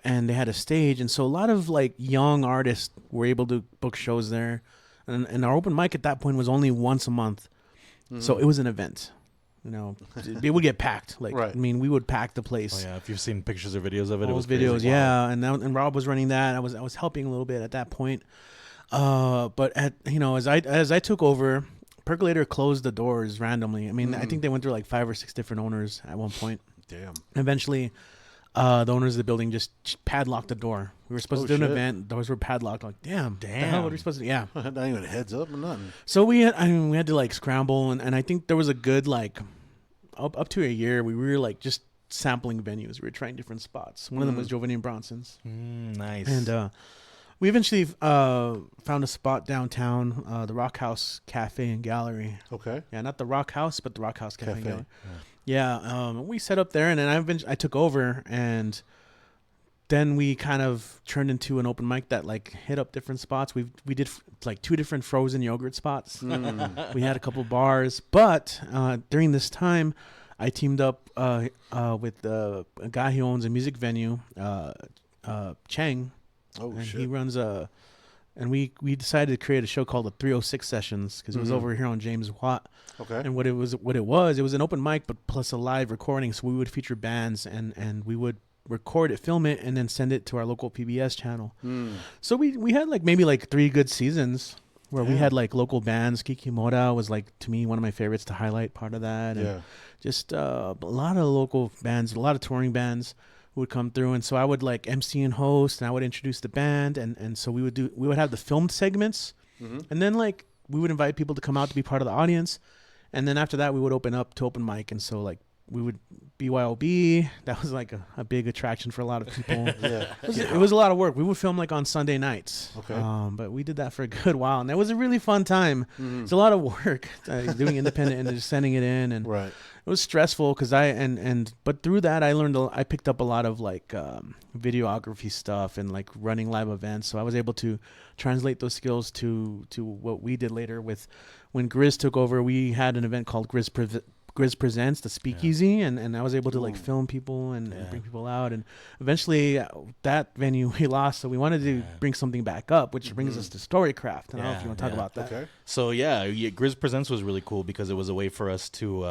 and they had a stage. And so a lot of like young artists were able to book shows there. And our open mic at that point was only once a month. So it was an event. It would get packed. Like, I mean, we would pack the place. Oh yeah, if you've seen pictures or videos of it, it was crazy. Videos, yeah. And Rob was running that. I was helping a little bit at that point. But as I took over, Percolator closed the doors randomly. I mean, I think they went through like 5 or 6 different owners at one point. Damn. Eventually, the owners of the building just padlocked the door. We were supposed to do an event. Doors were padlocked. Like, damn. The hell what are we supposed to do? Yeah. Not even a heads up or nothing. So we had to like scramble, and I think there was a good like up to a year we were like just sampling venues. We were trying different spots. One of them was Giovanni and Bronson's. Nice. And we eventually found a spot downtown, the Rock House Cafe and Gallery. Okay. Yeah, not the Rock House, but the Rock House Cafe and Gallery. Yeah, we set up there, and then I took over, and then we kind of turned into an open mic that like hit up different spots. We did like 2 different frozen yogurt spots. We had a couple bars, but during this time, I teamed up with a guy who owns a music venue, Chang. Oh, and shit. he runs and we decided to create a show called the 306 Sessions because it was over here on James Watt. Okay. And what it was an open mic, but plus a live recording. So we would feature bands and we would record it, film it, and then send it to our local PBS channel. So we had like maybe like 3 good seasons where we had like local bands. Kiki Mora was like, to me, one of my favorites to highlight part of that. And just a lot of local bands, a lot of touring bands would come through, and so I would like MC and host, and I would introduce the band, and so we would have the filmed segments, and then like we would invite people to come out to be part of the audience, And then after that, we would open up to open mic. And so, like, we would BYOB. That was like a big attraction for a lot of people. It was a lot of work. We would film like on Sunday nights. Okay. But we did that for a good while, and that was a really fun time. It's a lot of work doing independent and just sending it in, and Right. it was stressful because but through that I picked up a lot of like videography stuff and like running live events. So I was able to translate those skills to what we did later with when Grizz took over. We had an event called Grizz Presents, the Speakeasy, and I was able to like film people and bring people out, and eventually that venue we lost, so we wanted to bring something back up, which brings us to Storycraft. I don't know if you want to talk about that. Okay. So Grizz Presents was really cool because it was a way for us to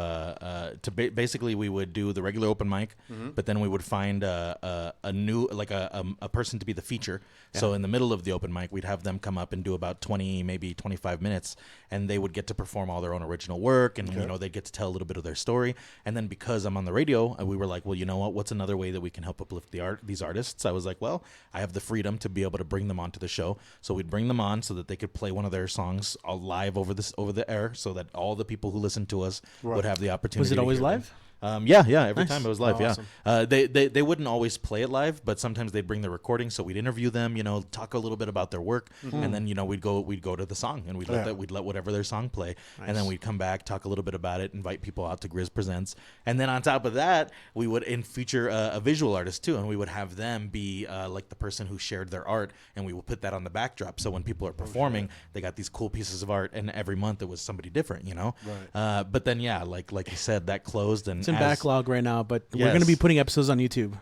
basically we would do the regular open mic, but then we would find a new like a person to be the feature. So in the middle of the open mic, we'd have them come up and do about 20, maybe 25 minutes, and they would get to perform all their own original work, and they'd get to tell a little bit of their story. And then because I'm on the radio, we were like, well, you know what? What's another way that we can help uplift these artists? I was like, well, I have the freedom to be able to bring them onto the show. So we'd bring them on so that they could play one of their songs live over the air, so that all the people who listen to us would have the opportunity. Was it to always hear live? them. Every time it was live. Oh, awesome. They wouldn't always play it live, but sometimes they'd bring the recording, so we'd interview them, talk a little bit about their work, and then we'd go to the song, and we'd let whatever their song play, and then we'd come back, talk a little bit about it, invite people out to Grizz Presents, and then on top of that, we would feature a visual artist too, and we would have them be like the person who shared their art, and we would put that on the backdrop, so when people are performing, they got these cool pieces of art, and every month it was somebody different, Right. But then like you said, that closed, and It's in backlog right now, but we're Yes. going to be putting episodes on YouTube.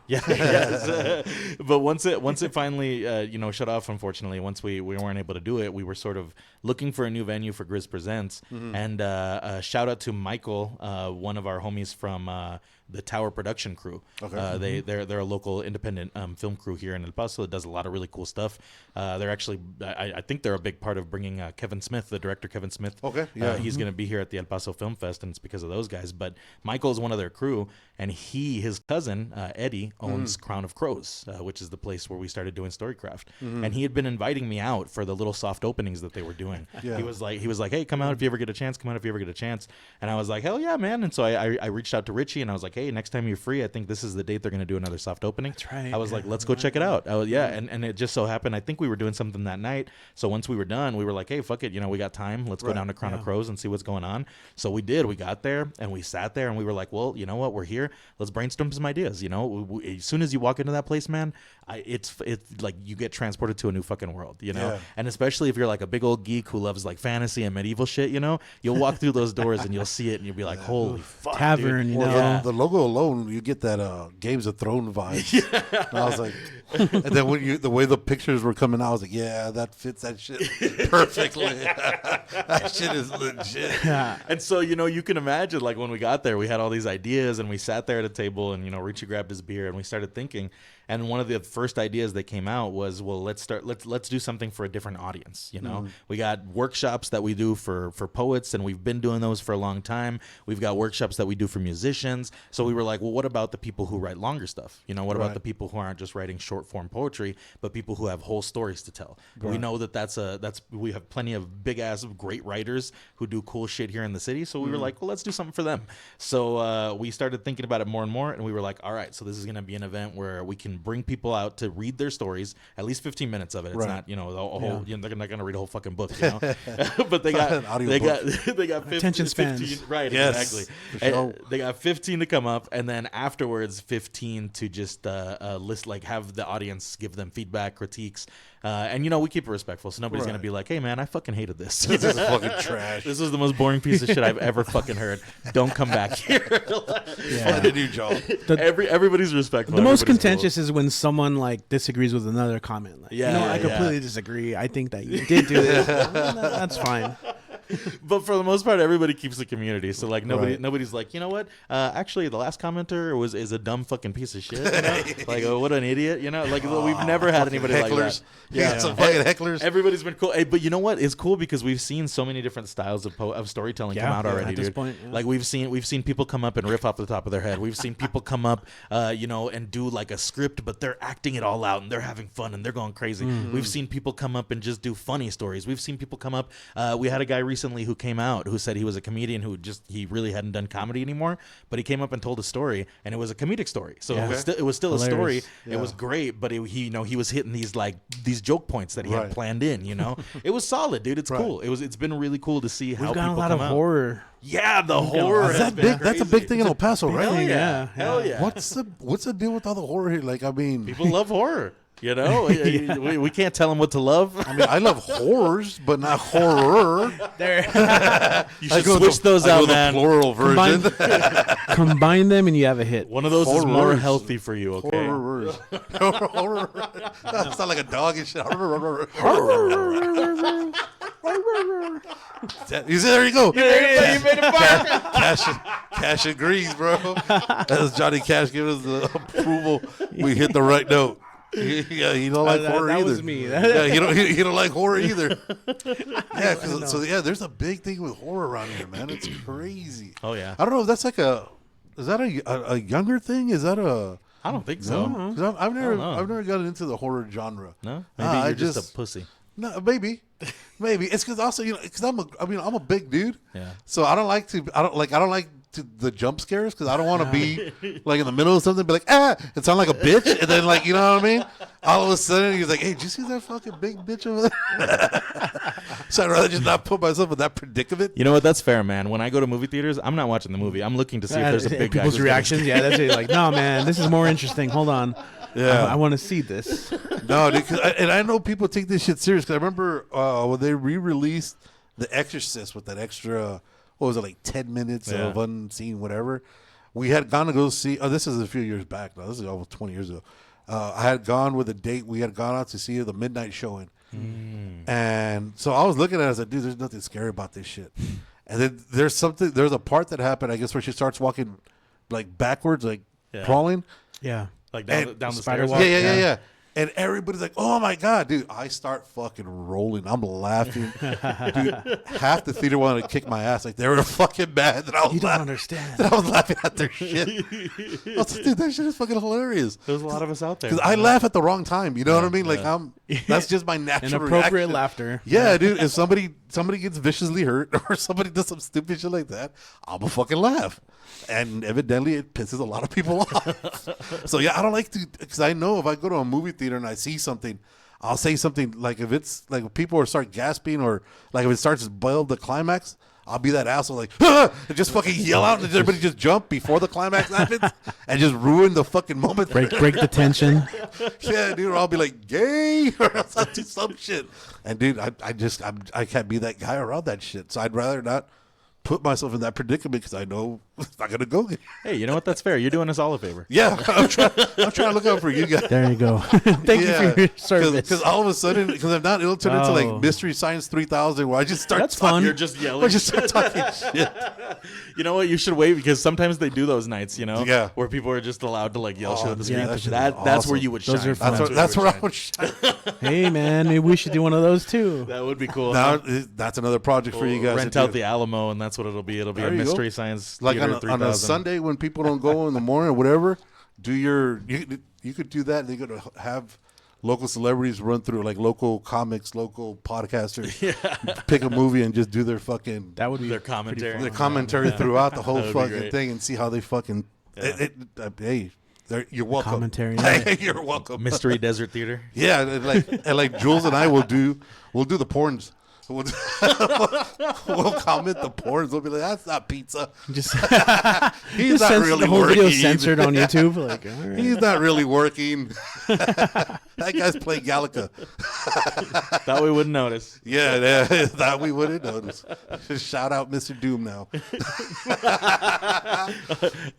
But once it finally shut off, unfortunately, once we weren't able to do it, we were sort of looking for a new venue for Grizz Presents, and shout out to Michael, one of our homies from the Tower production crew. Okay. They're a local independent film crew here in El Paso that does a lot of really cool stuff. They're actually I think they're a big part of bringing Kevin Smith, the director Kevin Smith. Okay. Yeah. He's going to be here at the El Paso Film Fest, and it's because of those guys. But Michael's one of their crew, and his cousin Eddie owns Crown of Crows, which is the place where we started doing Storycraft. And he had been inviting me out for the little soft openings that they were doing. Yeah. He was like, hey, come out if you ever get a chance. Come out if you ever get a chance. And I was like, hell yeah, man. And so I reached out to Richie, and I was like, hey, next time you're free, I think this is the date they're going to do another soft opening. That's right. I was like, let's go check it out. And it just so happened, I think we were doing something that night. So once we were done, we were like, hey, fuck it. We got time. Let's go down to Crown of Crows and see what's going on. So we did. We got there and we sat there and we were like, well, you know what? We're here. Let's brainstorm some ideas. As soon as you walk into that place, man, it's like you get transported to a new fucking world, Yeah. And especially if you're like a big old geek who loves like fantasy and medieval shit, you'll walk through those doors and you'll see it and you'll be like, holy fuck, Tavern, dude. Well, the logo alone, you get that Games of Thrones vibe. And I was like, and then when the way the pictures were coming out, I was like, yeah, that fits that shit perfectly. That shit is legit. Yeah. And so, you can imagine, like, when we got there, we had all these ideas, and we sat there at a table, and, Richie grabbed his beer, and we started thinking. And one of the first ideas that came out was, well, let's do something for a different audience. We got workshops that we do for poets, and we've been doing those for a long time. We've got workshops that we do for musicians. So we were like, well, what about the people who write longer stuff? What about the people who aren't just writing short form poetry, but people who have whole stories to tell? Right. We know that we have plenty of big ass great writers who do cool shit here in the city. So we were like, well, let's do something for them. So we started thinking about it more and more, and we were like, all right, so this is going to be an event where we can bring people out to read their stories, at least 15 minutes of it. It's not, a whole, they're not going to read a whole fucking book, but they got 15, attention spans. 15, right? Yes, Exactly. for sure. They got 15 to come up, and then afterwards 15 to just list, like, have the audience give them feedback, critiques, and we keep it respectful, so nobody's gonna be like, hey man, I fucking hated this. This is fucking trash. This is the most boring piece of shit I've ever fucking heard. Don't come back here. Find a new job. Everybody's respectful. The most Everybody's contentious is when someone like disagrees with another comment. Like, I completely disagree. I think that you did do this. That's fine. But for the most part, everybody keeps the community. So like Right. nobody's like, you know what? Actually, the last commenter is a dumb fucking piece of shit. Like, oh, what an idiot. Like we've never had anybody like that. Yeah, some fucking hecklers. Everybody's been cool. Hey, but you know what? It's cool because we've seen so many different styles of storytelling come out already, at this dude. point, Like we've seen people come up and riff off the top of their head. We've seen people come up, and do like a script, but they're acting it all out and they're having fun and they're going crazy. We've seen people come up and just do funny stories. We've seen people come up. We had a guy recently who came out who said he was a comedian who he really hadn't done comedy anymore, but he came up and told a story, and it was a comedic story. So it was still a story. Yeah. It was great, but he was hitting these joke points that he had planned in. It was solid, dude. It's cool. It's been really cool to see how We've got people a lot come of out. horror. Yeah, the horror. Is that big? That's a big thing in El Paso, right? Hell Yeah. Hell yeah. What's the deal with all the horror here? Like, I mean, People love horror. We can't tell them what to love. I mean, I love horrors, but not horror. You should switch those out, man. The plural version. Combine them and you have a hit. One of those is more Horrors. healthy for you, okay? Horrors. Horror. That sounds like a dog and shit. You see, there you go. You made it back. Cash agrees, bro. As Johnny Cash giving us the approval, we hit the right note. Yeah, you don't like horror that either. was me. Yeah, you don't like horror either. Yeah, there's a big thing with horror around here, man. It's crazy. Oh yeah. I don't know if that's like is that a younger thing? Is that a I don't think so. no? 'Cause I've never gotten into the horror genre. No, maybe I you're just a pussy. No, maybe. It's because also because I'm a big dude. Yeah. So I don't like the jump scares because I don't want to be like in the middle of something and be like and sound like a bitch and then like you know what I mean. All of a sudden he's like, hey, did you see that fucking big bitch over there? So I'd rather just not put myself in that predicament. You know what? That's fair, man. When I go to movie theaters, I'm not watching the movie. I'm looking to see if there's a big guy. People's reactions. Yeah, that's it. Like, no, man, this is more interesting. Hold on. Yeah. I want to see this. No, dude, and I know people take this shit serious. Because I remember when they re-released The Exorcist with that extra, what was it, like 10 minutes of unseen whatever. We had gone to go see. Oh, this is a few years back now. This is almost 20 years ago. I had gone with a date. We had gone out to see the midnight showing, and so I was looking at it. I was like, dude, there's nothing scary about this shit. And then there's a part that happened, I guess, where she starts walking like backwards, like crawling. Yeah. Like down the spider stairs. walk. Yeah. And everybody's like, oh my God, dude. I start fucking rolling. I'm laughing. Dude, half the theater wanted to kick my ass. Like, they were fucking mad that I was You don't laughing. understand. That I was laughing at their shit. I was like, dude, that shit is fucking hilarious. There's a lot of us out there. Because I laugh at the wrong time. You know what I mean? Like, that's just my natural Inappropriate reaction. laughter. Yeah, dude. If somebody gets viciously hurt or somebody does some stupid shit like that, I'm gonna fucking laugh. And evidently, it pisses a lot of people off. So yeah, I don't like to, because I know if I go to a movie theater and I see something, I'll say something like if it's like if people start gasping or like if it starts to build the climax, I'll be that asshole like and just fucking yell out and everybody just jump before the climax happens and just ruin the fucking moment. Break the tension. Yeah, dude. Or I'll be like gay or else I'll do some shit. And dude, I can't be that guy around that shit. So I'd rather not put myself in that predicament because I know it's not gonna go. Hey, you know what? That's fair. You're doing us all a favor. Yeah, I'm trying to look out for you guys. There you go. Thank you for your service. Because all of a sudden, because if not, it'll turn into like Mystery Science 3000, where I just start. That's talking, fun. You're just yelling. I just start talking shit. You know what? You should wait because sometimes they do those nights, Yeah. where people are just allowed to like yell shit at the screen. yeah, that shit is That's awesome. where you would shine. Those are fun. That's where I would shine. Hey, man, maybe we should do one of those too. That would be cool. Now that's another project for you guys. Rent to out do. the Alamo, and that's what it'll be. It'll be There a you go. Mystery Science Like Theater on 3000. a Sunday when people don't go in the morning or whatever. You could do that. They could have local celebrities run through, like local comics, local podcasters, pick a movie and just do their fucking That would be Their commentary. their commentary throughout the whole That would be fucking great. thing and see how they fucking. Hey, you're welcome. Commentary, Hey, you're welcome. Mystery Desert Theater. Yeah, and like Jules and I will do the porns. We'll comment the porns. We'll be like, that's not pizza. just He's not really the whole working. video censored on YouTube. Like, all right. He's not really working. That guy's playing Galaga. That we wouldn't notice. Yeah, that we wouldn't notice. Shout out Mr. Doom now.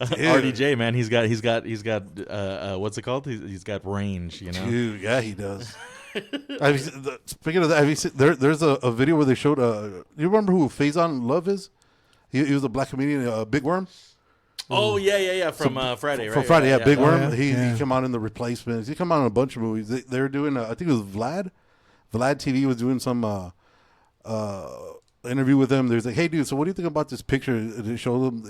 RDJ, man, he's got what's it called? He's got range, you know. Dude, yeah, he does. Speaking of that, have you seen, there's a video where they showed. You remember who Faison Love is? He was a black comedian, Big Worm. Oh yeah, from Friday, right? From Friday, yeah, Big Worm. yeah, He yeah. came out in The Replacements. He come out in a bunch of movies. They were doing, I think it was Vlad TV was doing some interview with him. There's like, hey dude, so what do you think about this picture? It showed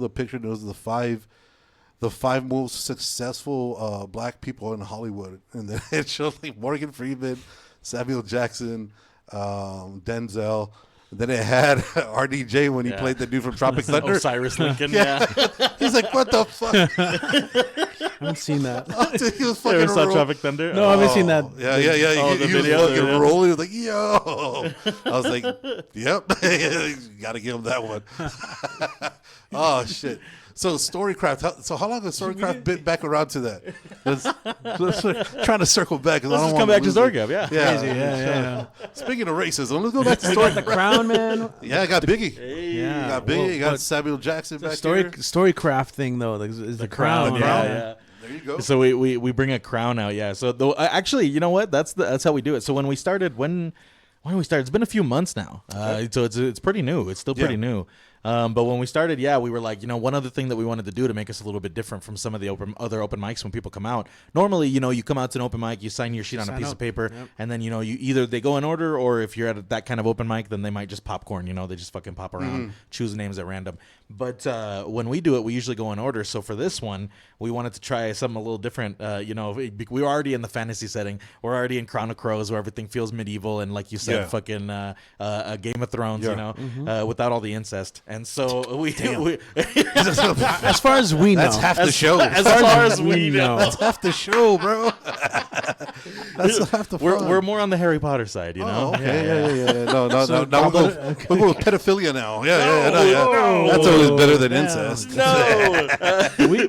the picture. Those are the five most successful black people in Hollywood, and then it showed like Morgan Freeman, Samuel Jackson, Denzel. Then it had RDJ when he played the dude from Tropic Thunder. Osiris Lincoln. Yeah. He's like, what the fuck? I haven't seen that. Dude, he was You fucking ever saw Tropic Thunder? No, I haven't seen that. Yeah. Oh, the he was video, fucking yeah. rolling. He was like, yo. I was like, yep. Got to give him that one. Oh, shit. So Storycraft. So how long has Storycraft been back around to that? Let's trying to circle back. Let's just come back to Storycraft. Yeah. Crazy, yeah. Speaking of racism, let's go back to The Storycraft. Crown, man. Yeah, I got Biggie. Yeah. You got Biggie. You got but Samuel Jackson back story here. Storycraft thing though is the crown. Yeah. There you go. So we bring a crown out, yeah. So though, actually, you know what? That's how we do it. So when we started, when did we start? It's been a few months now. So it's pretty new. It's still pretty new. But when we started, we were like, one other thing that we wanted to do to make us a little bit different from some of the other open mics when people come out. Normally, you come out to an open mic, you sign your sheet on a piece of paper, and then, you either they go in order, or if you're at that kind of open mic, then they might just popcorn, they just fucking pop around, choose names at random. But when we do it, we usually go in order. So for this one, we wanted to try something a little different. We were already in the fantasy setting. We're already in Crown of Crows, where everything feels medieval and, like you said, fucking Game of Thrones, without all the incest. And so we As far as we know, That's half the show. as far as we know, That's half the show, bro. That's half the fun. we're more on the Harry Potter side, Oh, know. okay, yeah. No. So Now we'll go with pedophilia now. Yeah. That's always better than incest. No,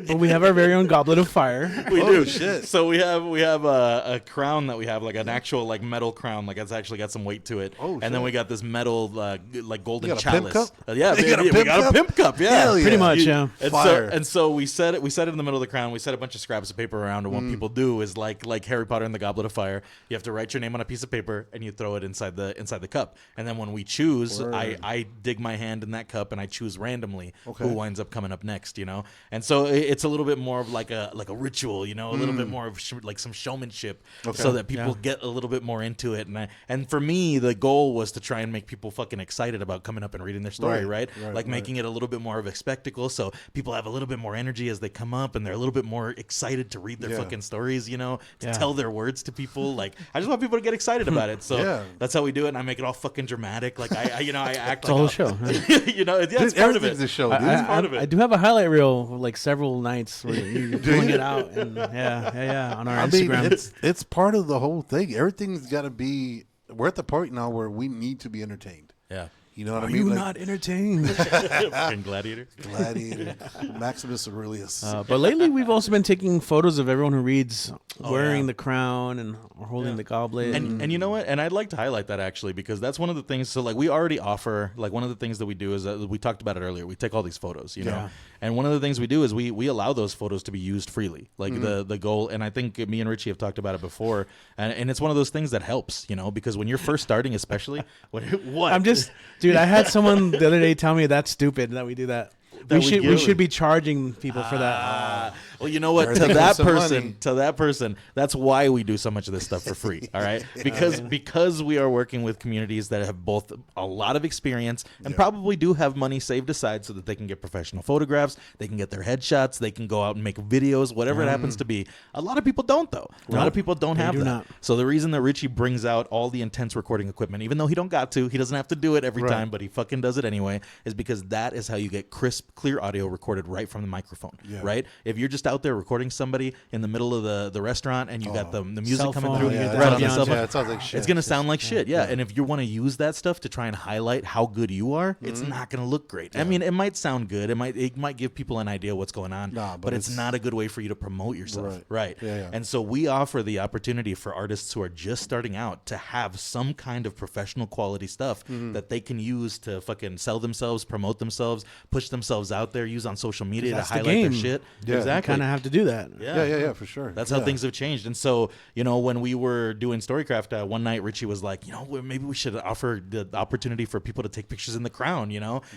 but we have our very own goblet of fire. we Oh, do. shit. So we have a crown that we have, like an actual like metal crown, like it's actually got some weight to it. Oh, and shit. then we got this metal like golden You got a pimp chalice. cup? Yeah, You got a we pimp got cup? a pimp cup. Yeah, Hell yeah. Pretty much, yeah. And Fire. so we set it in the middle of the crown. We set a bunch of scraps of paper around, and what people do is like Harry Potter and the Goblet of Fire. You have to write your name on a piece of paper and you throw it inside the cup. And then when we choose, I dig my hand in that cup and I choose randomly who winds up coming up next. And so it's a little bit more of like a ritual. A little bit more of like some showmanship, so that people get a little bit more into it. And for me, the goal was to try and make people fucking excited about coming up and reading their story, right? Making it a little bit more of a spectacle, so people have a little bit more energy as they come up, and they're a little bit more excited to read their fucking stories, to tell their words to people. Like, I just want people to get excited about it. So that's how we do it, and I make it all fucking dramatic. Like I act It's like all a show. it's part of Everything's it. a show, dude. part of it. I do have a highlight reel of like several nights where you're pulling it out, and on our Instagram. It's part of the whole thing. Everything's got to be. We're at the point now where we need to be entertained. Yeah. You know what Are I mean? you not entertained? Fucking gladiator. Gladiator, Maximus Aurelius. But lately, we've also been taking photos of everyone who reads wearing the crown and or holding the goblet. And you know what? And I'd like to highlight that actually, because that's one of the things. So like we already offer, like one of the things that we do is that we talked about it earlier. We take all these photos, know, and one of the things we do is we allow those photos to be used freely. Like the goal, and I think me and Richie have talked about it before, and it's one of those things that helps, because when you're first starting, especially, what I'm just, dude. I had someone the other day tell me that's stupid that we do that. We should be charging people for that. Well, you know what? They're To that person, that's why we do so much of this stuff for free. All right, because we are working with communities that have both a lot of experience and probably do have money saved aside so that they can get professional photographs, they can get their headshots, they can go out and make videos, whatever it happens to be. A lot of people don't, though. A lot of people don't have do that. not. So the reason that Richie brings out all the intense recording equipment, even though he don't got to, he doesn't have to do it every time, but he fucking does it anyway, is because that is how you get crisp, clear audio recorded right from the microphone. Right? If you're just out there recording somebody in the middle of the restaurant and you got the music Cell coming phone, through yeah, right on the that's- cell phone, it sounds like shit. it's gonna sound like shit. And if you want to use that stuff to try and highlight how good you are, it's not gonna look great. I mean, it might sound good, it might give people an idea what's going on, but it's not a good way for you to promote yourself. Right. And so we offer the opportunity for artists who are just starting out to have some kind of professional quality stuff that they can use to fucking sell themselves, promote themselves, push themselves out there, use on social media to that's the highlight their game. shit. Yeah. Exactly. Kind of have to do that. Yeah, for sure. That's how things have changed. And so, when we were doing Storycraft, one night Richie was like, maybe we should offer the opportunity for people to take pictures in the crown,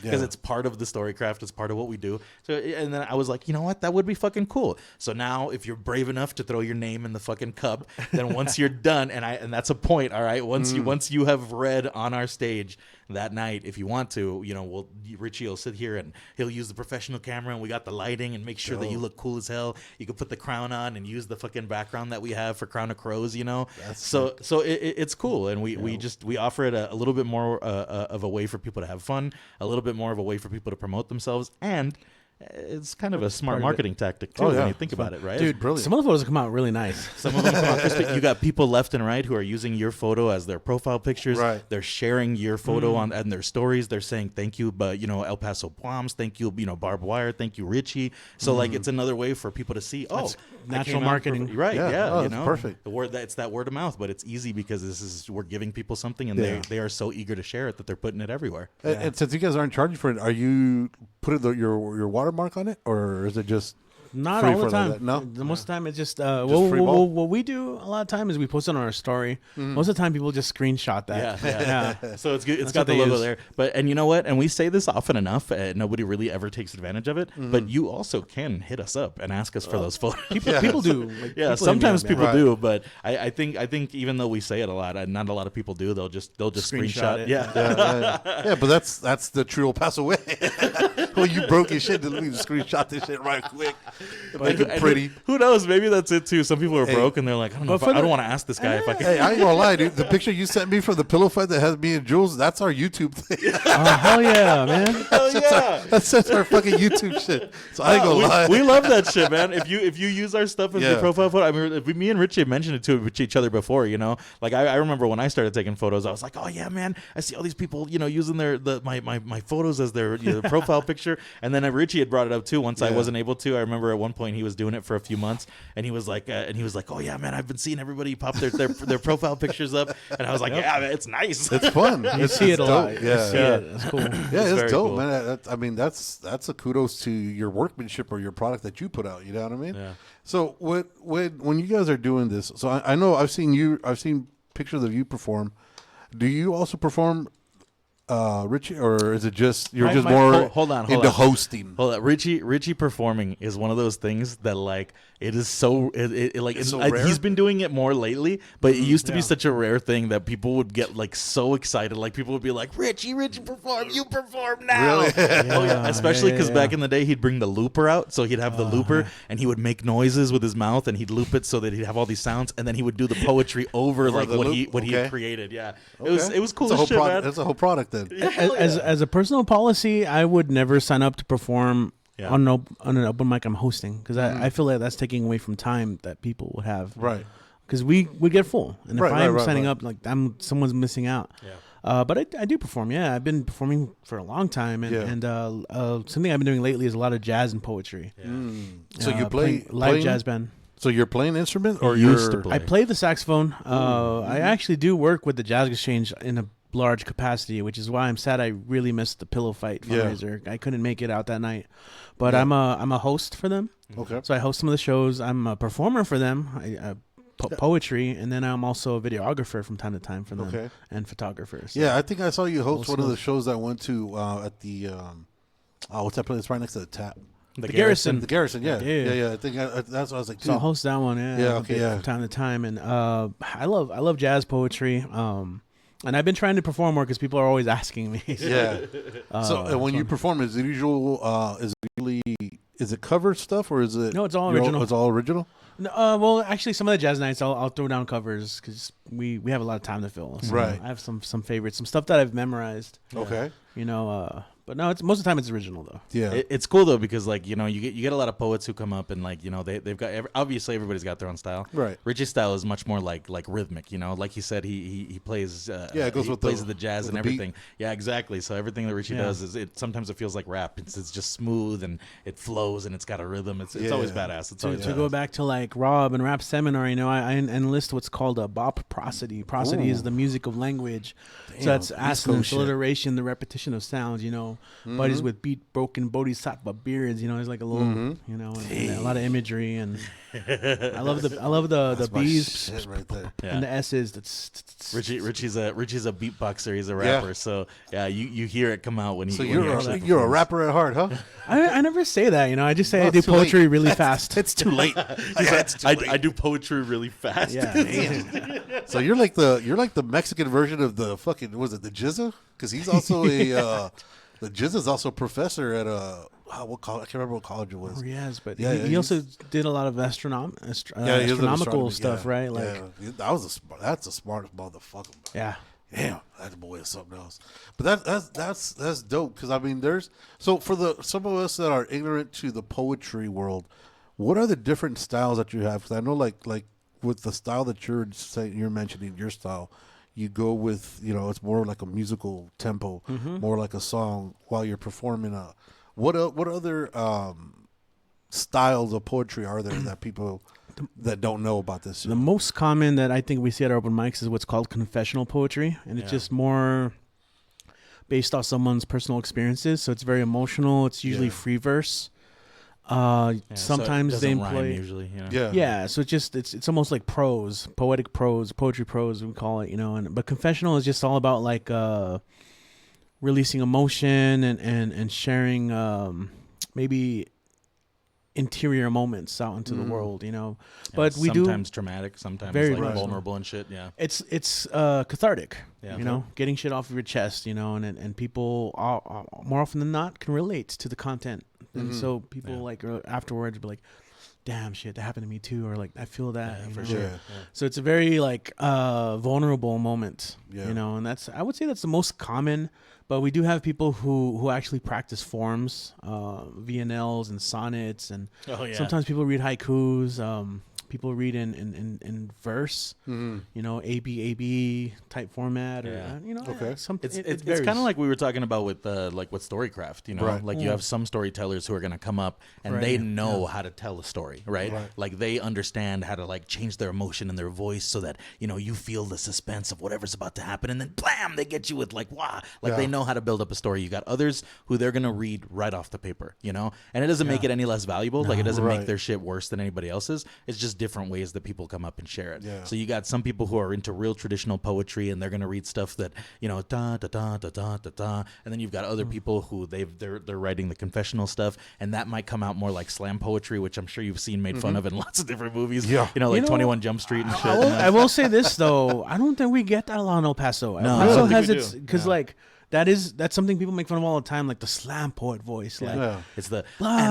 because it's part of the Storycraft, it's part of what we do. So, and then I was like, you know what, that would be fucking cool. So now, if you're brave enough to throw your name in the fucking cup, then once you're done, and that's a point, all right. Once you have read on our stage that night, if you want to, Richie will sit here and he'll use the professional camera, and we got the lighting and make sure that you look cool as hell. You can put the crown on and use the fucking background that we have for Crown of Crows, So it's cool, and we offer it a little bit more of a way for people to have fun, a little bit more of a way for people to promote themselves, and it's kind of a smart marketing tactic too when you think about it, right? Dude, brilliant. Some of the photos come out really nice. Some of them come out crispy. You got people left and right who are using your photo as their profile pictures. Right. They're sharing your photo on and their stories. They're saying thank you, but El Paso BWOMS, thank you, Barbed Wire, thank you, Richie. So like it's another way for people to see. That's I natural came out marketing. Right? Yeah, that's perfect. The word it's that word of mouth, but it's easy because we're giving people something, and they are so eager to share it that they're putting it everywhere. And since you guys aren't charging for it, are you putting your watermark on it, or is it just Not free all the for time. that? No? Most of the time it's just free ball? what we do a lot of time is we post it on our story. Most of the time people just screenshot that. Yeah. So it's good. It's That's got what the they logo use. there. But and you know what? And we say this often enough. Nobody really ever takes advantage of it. But you also can hit us up and ask us for those photos. People do. Like, Yeah, people sometimes hit me people up, do, but I think even though we say it a lot, not a lot of people do. They'll just screenshot it. Yeah. yeah, but that's the true El Paso way. Well, you broke your shit, let me screenshot this shit right quick. Make it And pretty. Who knows? Maybe that's it too. Some people are broke and they're like, I don't know. But for I don't the- want to ask this guy if I can. Hey, I ain't gonna lie, dude. The picture you sent me from the pillow fight that has me and Jules, that's our YouTube thing. Oh, hell yeah, man. Hell yeah. That's our fucking YouTube shit. So I ain't gonna lie. We love that shit, man. If you use our stuff as Yeah. your profile photo, I mean, me and Richie mentioned it to each other before, Like I remember when I started taking photos, I was like, oh yeah, man, I see all these people, using my photos as their profile picture. And then Richie had brought it up too. Once I Yeah. wasn't able to, I remember at one point he was doing it for a few months, and he was like, oh yeah, man, I've been seeing everybody pop their profile pictures up, and I was like, yeah, man, it's nice. It's fun. You see it a lot. dope. You Yeah. see it. That's cool. Yeah, It's it's very dope, cool. man. That's a kudos to your workmanship or your product that you put out. You know what I mean? Yeah. So when you guys are doing this, so I know I've seen pictures of you perform. Do you also perform, Richie, or is it just you're just more hold on into hosting? Hold on. Richie performing is one of those things that like it is so It's so rare? he's been doing it more lately, but it used to be such a rare thing that people would get like so excited. Like people would be like, Richie perform, you perform now. Really? Oh yeah, especially because yeah. back in the day he'd bring the looper out, so he'd have the looper and he would make noises with his mouth and he'd loop it so that he'd have all these sounds, and then he would do the poetry over like the what loop? he had Okay. created. Yeah, Okay. it was cool It's a as whole shit, product. man. It's a whole product then. As a personal policy, I would never sign up to perform Yeah. on an open mic I'm hosting, because I feel like that's taking away from time that people would have. Right. Because we get full, and if Right, I'm right, signing right. up, like someone's missing out. Yeah. But I do perform. Yeah, I've been performing for a long time, and Yeah. something I've been doing lately is a lot of jazz and poetry. So you play playing live playing- jazz band. So you're playing instrument, or He used to you're play. I play the saxophone. I actually do work with the Jazz Exchange in a large capacity, which is why I'm sad I really missed the pillow fight Yeah. fundraiser. I couldn't make it out that night, but Yeah. I'm a host for them. okay? So I host some of the shows. I'm a performer for them. I poetry, and then I'm also a videographer from time to time for them, Okay. and photographer. So. Yeah, I think I saw you host We'll one of see. the shows I went to at the what's that place? It's right next to the Tap. The Garrison. The Garrison, yeah. Yeah. I think that's what I was like, So I'll dude. host that one. Yeah, okay, yeah. From time to time, and I love jazz poetry. And I've been trying to perform more because people are always asking me. Yeah. So when you perform, is it cover stuff, or is it? No, it's all you're original. It's all original. No, well, actually, some of the jazz nights I'll throw down covers because we have a lot of time to fill. So Right. I have some favorites, some stuff that I've memorized. Okay. But no, it's most of the time it's original though. Yeah. It's cool though because like you get a lot of poets who come up and like they've got obviously everybody's got their own style. Right. Richie's style is much more like rhythmic. Like he said he plays. It goes he with plays the- the jazz with and the beat. everything. Yeah, exactly. So everything that Richie Yeah. does is sometimes it feels like rap. It's just smooth and it flows and it's got a rrhythm. It's Yeah. always badass. It's always To go back to like Rob and Rap Seminar, I enlist what's called a bop prosody. Prosody is the music of language. Damn, So that's East assonance, Coast shit. alliteration, the repetition of sounds. buddies with beat broken bodhisattva beards. There's like a little, and a lot of imagery, and I love the That's my B's shit right there. and the S's. That's Richie's a beatboxer. He's a rapper. So yeah, you hear it come out when he. So when you're he actually a performs. rapper at heart, huh? I never say that. I just say I Well, do it's too late. poetry really fast. It's too late. I do poetry really fast. Yeah. So you're like the Mexican version of the fucking, was it the Jizza? Because he's also the Jizza's also a professor at what college? I can't remember what college it was. Oh, yes, but Yeah, he also did a lot of He was an astronomical astronomy, stuff, yeah, right? Like, yeah. That's the smartest motherfucker. yeah. Damn, that boy is something else. But that's dope because there's for some of us that are ignorant to the poetry world, what are the different styles that you have? Because I know like with the style that you're mentioning, your style, you go with it's more like a musical tempo, more like a song while you're performing what other styles of poetry are there that people that don't know about this? The most common that I think we see at our open mics is what's called confessional poetry, and it's just more based off someone's personal experiences. So it's very emotional. It's usually free verse. Sometimes so they rhyme employ usually. Yeah, so it's almost like prose, poetic prose, poetry prose we call it, but confessional is just all about like releasing emotion and sharing maybe interior moments out into the world, But we do sometimes traumatic, sometimes very like much so. vulnerable and shit. Yeah. it's cathartic, Yeah. getting shit off of your chest, and people more often than not can relate to the content, and so people afterwards be like, damn, shit, that happened to me too, or like I feel that for know? sure. Yeah. So it's a very like vulnerable moment, Yeah. and I would say that's the most common. But we do have people who actually practice forms, VNLs and sonnets, and sometimes people read haikus. People read in verse, ABAB type format, or Okay. something. It's kind of like we were talking about with with Storycraft, Right. like you have some storytellers who are going to come up and Right. they know how to tell a story, right? Right. Like they understand how to like change their emotion and their voice so that you feel the suspense of whatever's about to happen, and then blam, they get you with like wow, like they know how to build up a story. You got others who they're going to read right off the paper, and it doesn't make it any less valuable. Like it doesn't Right. make their shit worse than anybody else's. It's just different ways that people come up and share it. Yeah. So you got some people who are into real traditional poetry and they're going to read stuff that da da da da da da da, and then you've got other people who they're writing the confessional stuff, and that might come out more like slam poetry, which I'm sure you've seen made fun of in lots of different movies. Yeah. Like 21 Jump Street and shit. I will say this though, I don't think we get that a lot in El Paso. No, El I Paso don't think has we its do. because like that's something people make fun of all the time, like the slam poet voice, like. Yeah. It's the Blah, and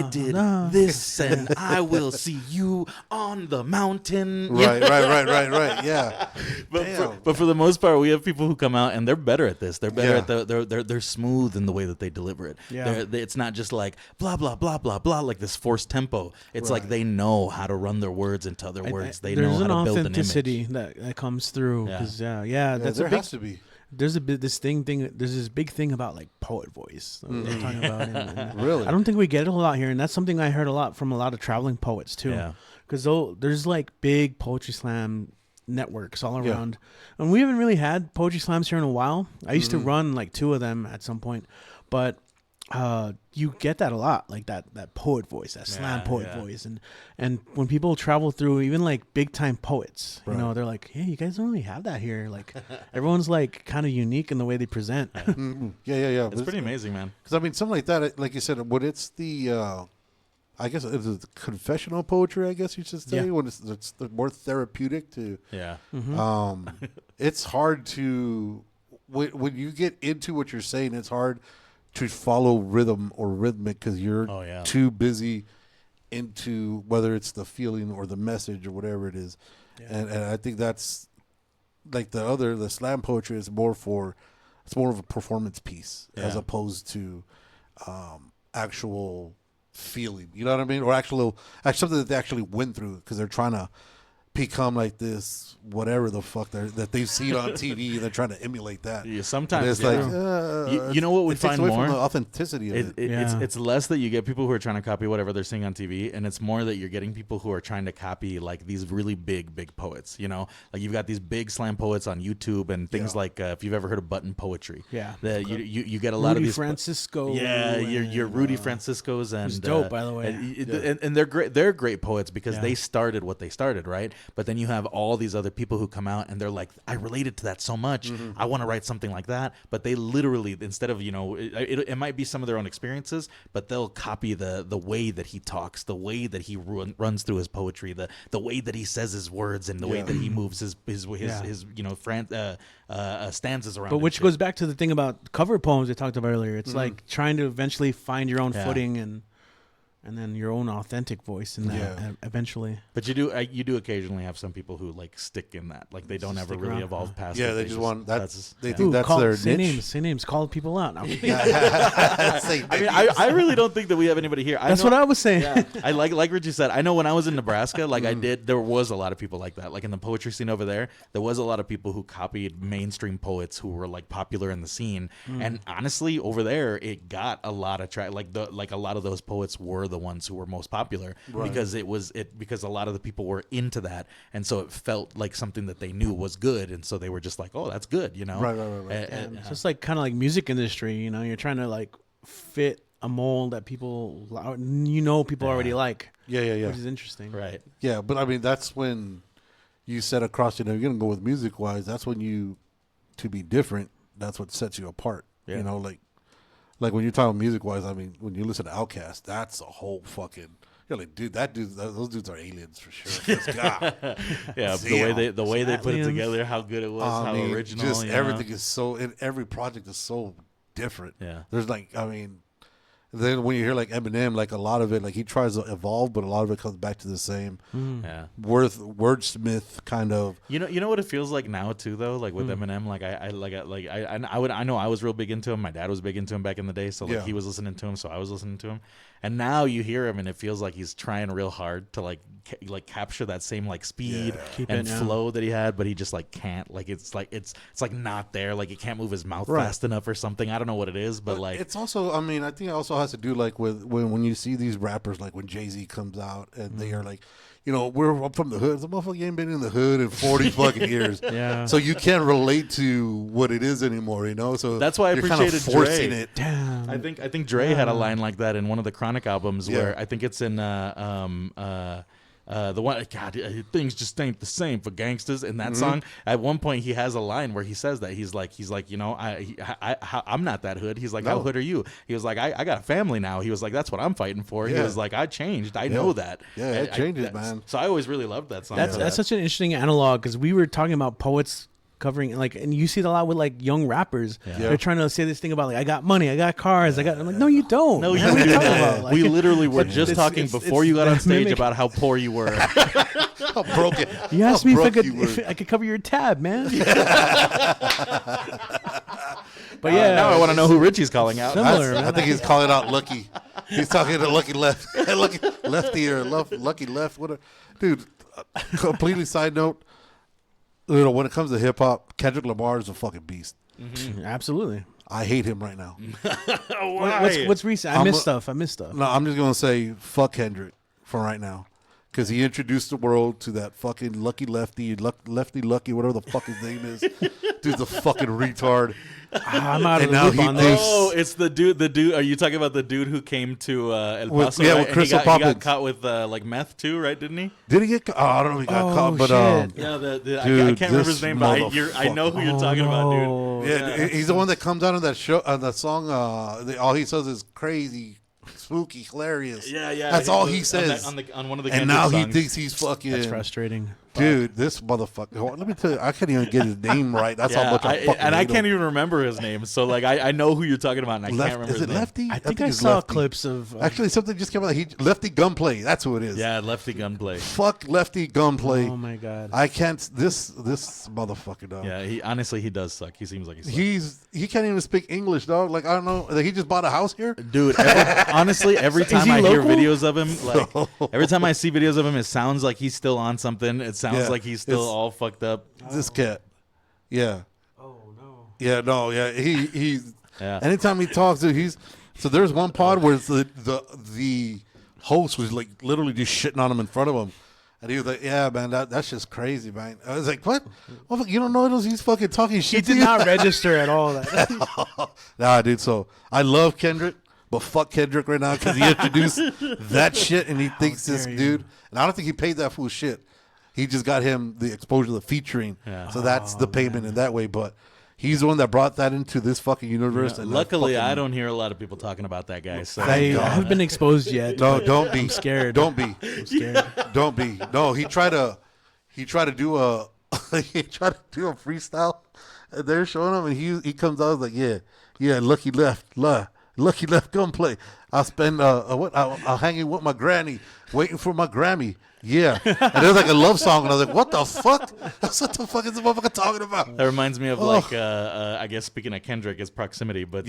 I did blah. this and I will see you on the mountain. Right. Yeah. But for the most part, we have people who come out and they're better at this. They're better Yeah. at they're smooth in the way that they deliver it. Yeah. It's not just like blah blah blah blah blah like this forced tempo. It's like they know how to run their words into other words. They know There's how an to build an image. authenticity that comes through. Yeah. 'Cause, that's Yeah, a there big. has to be. There's this big thing about like poet voice that we're talking about. And Really? I don't think we get it a lot here, and that's something I heard a lot from a lot of traveling poets too. Yeah. Because there's like big poetry slam networks all Yeah. around, and we haven't really had poetry slams here in a while. I used to run like 2 of them at some point, but you get that a lot, like that poet voice, that slam poet voice, and when people travel through, even like big time poets, they're like, hey, you guys don't really have that here. Like everyone's like kind of unique in the way they present. Yeah. It's pretty amazing, man. Because something like that, like you said, when it's the, I guess it's the confessional poetry. I guess you should say Yeah. when it's more therapeutic to. Yeah. It's hard to when you get into what you're saying. It's hard to follow rhythm or rhythmic because you're too busy into whether it's the feeling or the message or whatever it is. And I think that's like the slam poetry is more of a performance piece as opposed to actual feeling. You know what I mean? Or actual something that they actually went through because they're trying to become like this, whatever the fuck that they've seen on TV, and they're trying to emulate that. Yeah, sometimes And it's like you know what we it takes find away more from the authenticity of it. It's less that you get people who are trying to copy whatever they're seeing on TV, and it's more that you're getting people who are trying to copy like these really big poets. You know, like you've got these big slam poets on YouTube and things like if you've ever heard of button poetry. Yeah. You get a lot of these Francisco. Yeah, your Rudy Franciscos and who's dope, by the way. and they're great. They're great poets because they started what they started, right? But then you have all these other people who come out and they're like, I related to that so much. I want to write something like that. But they literally, instead of it might be some of their own experiences, but they'll copy the way that he talks, the way that he runs through his poetry, the way that he says his words, and the way that he moves his stanzas around. But which goes back to the thing about cover poems we talked about earlier. It's like trying to eventually find your own footing and then your own authentic voice in that eventually. But you do occasionally have some people who like stick in that, like they don't ever really around. evolve past. Yeah, it. they just want that's they yeah. think that's their say niche. names, call people out. No. Say I mean, I really don't think that we have anybody here. That's what I was saying. Yeah, I like Richie said. I know when I was in Nebraska, like there was a lot of people like that. Like in the poetry scene over there was a lot of people who copied mainstream poets who were like popular in the scene. And honestly, over there, it got a lot of like a lot of those poets were the ones who were most popular because because a lot of the people were into that, and so it felt like something that they knew was good, and so they were just like, oh, that's good, you know. Right. It's just like kind of like music industry, you know, you're trying to like fit a mold that people already like. Yeah. Which is interesting. Right. Yeah, but I mean that's when you set across. You're gonna go with music wise. That's when to be different. That's what sets you apart. Yeah. You know, like when you're talking music wise. I mean, when you listen to Outkast, that's a whole fucking. You're like, dude, those dudes are aliens for sure. God. Yeah, the way they put it together, how good it was, how original. Just everything is so. Every project is so different. Yeah. There's like, I mean. Then when you hear like Eminem, like a lot of it, like he tries to evolve, but a lot of it comes back to the same wordsmith kind of. You know what it feels like now too, though. Like with Eminem, I know I was real big into him. My dad was big into him back in the day, so like he was listening to him, so I was listening to him. And now you hear him, and it feels like he's trying real hard to like capture that same like speed and flow that he had, but he just like can't. Like it's like not there. Like he can't move his mouth fast enough or something. I don't know what it is, but like it's also. I mean, I think it also has to do like with when you see these rappers, like when Jay-Z comes out and they are like, you know, we're up from the hood. The motherfucker ain't been in the hood in 40 fucking years. Yeah. So you can't relate to what it is anymore, you know? So that's why I appreciated kind of forcing Dre. it. Damn. I think Dre had a line like that in one of the Chronic albums where I think it's in the one, God, things just ain't the same for gangsters. In that song, at one point he has a line where he says that he's like, you know, I'm not that hood. He's like, how hood are you? He was like, I got a family now. He was like, that's what I'm fighting for. He was like, I changed. I know that. Yeah, it changes, man. So I always really loved that song. That's such an interesting analog because we were talking about poets covering like, and you see it a lot with like young rappers. They're trying to say this thing about like, I got money, I got cars, I'm like, no, you don't. No, man. you What are do talking not. about? Like, We literally were just talking before you got on stage mimic. about how poor you were. How broken. You asked how me broke you if were. I could cover your tab, man. But Now I want to know who Richie's calling out. Similar, I man. think he's calling out Lucky. He's talking to Lucky Left, Lefty or Lucky Left. Dude? Completely side note. You know, when it comes to hip hop, Kendrick Lamar is a fucking beast. Absolutely. I hate him right now. What's recent? I miss stuff. No, I'm just gonna say fuck Kendrick for right now, because he introduced the world to that fucking Lucky Lefty, Lefty Lucky, whatever the fuck his name is. Dude's a fucking retard. I'm out of And the now loop he on thinks- this. Oh, it's the dude. Are you talking about the dude who came to El With- Paso? yeah, right? with And Crystal he got Poppins. caught with like meth too, right? Didn't he? Did he get caught? Oh, I don't know if he got Oh, caught, but shit. Yeah, I Dude, can't remember this his name, but I know who you're talking about, dude. yeah, he's the one that comes out on that show, on that song. All he says is crazy, spooky, hilarious. Yeah. That's all he says. On one of the And Kendrick now he songs. thinks he's fucking. That's frustrating. Dude, this motherfucker. Let me tell you, I can't even get his name right. That's how Yeah, much I fucking I hate can't him. even remember his name. So like I know who you're talking about, and I can't remember Is his it name. Lefty? I think I it's saw Lefty. clips of. Actually, something just came out. Lefty Gunplay. That's who it is. Yeah, Lefty Gunplay. Fuck Lefty Gunplay. Oh my god. I can't. This motherfucker, dog. Yeah, he does suck. He seems like he sucks. He can't even speak English, dog. Like I don't know. Like, he just bought a house here. Dude, honestly, every time he I hear local? videos of him, like every time I see videos of him, it sounds like he's still on something. It sounds Yeah, like he's still it's- all fucked up. This cat. Yeah. Oh no. Yeah, no, yeah. He's Yeah. anytime he talks, dude, so there's one pod where the host was like literally just shitting on him in front of him. And he was like, "Yeah, man, that's just crazy, man." I was like, "What? Well, you don't know those? He's fucking talking shit." He to did you? not register at all. That. Nah, dude. So I love Kendrick, but fuck Kendrick right now because he introduced that shit, and he thinks this dare you. dude. And I don't think he paid that fool shit. He just got him the exposure, the featuring. Yeah. So that's the payment in that way. But he's the one that brought that into this fucking universe. And Luckily, fucking, I don't hear a lot of people talking about that guy. So I haven't been exposed yet. No, don't be scared. Don't be. I'm scared. Don't be. No, he tried to do a freestyle. And they're showing him, and he comes out like, yeah, lucky left, come play. I'll spend I'll hang it with my granny, waiting for my Grammy. Yeah, and it was like a love song, and I was like, what the fuck? That's what the fuck is the motherfucker talking about? that reminds me of like I guess speaking of Kendrick, his proximity, but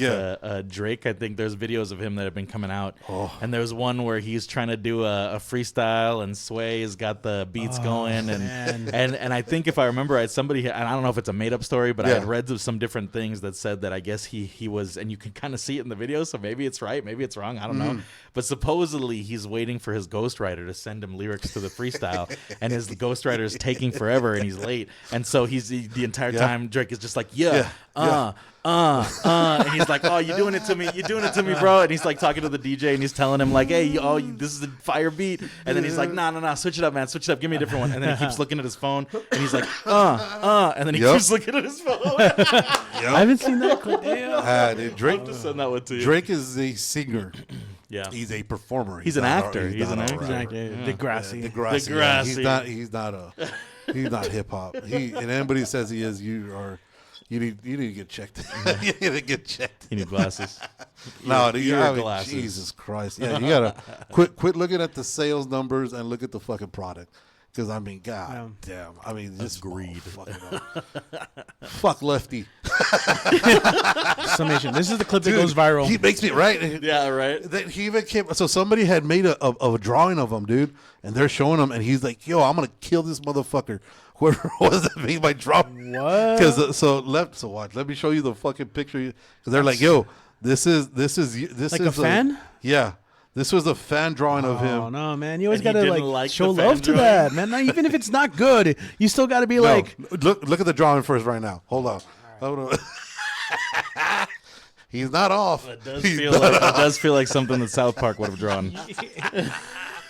Drake. I think there's videos of him that have been coming out, and there's one where he's trying to do a freestyle, and Sway has got the beats going, and I think if I remember right, somebody, and I don't know if it's a made up story, but I had read some different things that said that I guess he was, and you can kind of see it in the video, so maybe it's right, maybe it's wrong, I don't know, but supposedly he's waiting for his ghostwriter to send him lyrics to the freestyle, and his ghostwriter is taking forever, and he's late, and so he's the entire time Drake is just like and he's like, oh, you're doing it to me, bro, and he's like talking to the DJ, and he's telling him like, hey, this is a fire beat, and then he's like, nah, switch it up, man, switch it up, give me a different one, and then he keeps looking at his phone, and he's like, and then he keeps looking at his phone. I haven't seen that clip. Damn. Dude, Drake, I'll just send that one to you. Drake is a singer. Yeah, He's a performer. He's an not actor. He's an actor. Degrassi. Degrassi. Degrassi. Yeah, he's not hip hop. And anybody says he is, you need to get checked. You need to get checked. You need glasses. No, Your glasses. Jesus Christ. Yeah, you gotta quit looking at the sales numbers and look at the fucking product. Because I mean, God damn. I mean, this Agreed. Fuck Lefty. Summation. This is the clip that goes viral. He makes me right. Yeah, right. That he even came. So somebody had made a drawing of him, dude, and they're showing him, and he's like, "Yo, I'm gonna kill this motherfucker." Whoever was that made my drawing? What? Because so watch. Let me show you the fucking picture. Because they're like, "Yo, this is Like a fan? Yeah, this was a fan drawing of him. Oh no, man! You always And he gotta didn't like show the fan love to drawing? that, man. Now, even if it's not good, you still gotta be No, like, look at the drawing first right now. Hold on. Hold on. He's not off. It does feel like something that South Park would have drawn.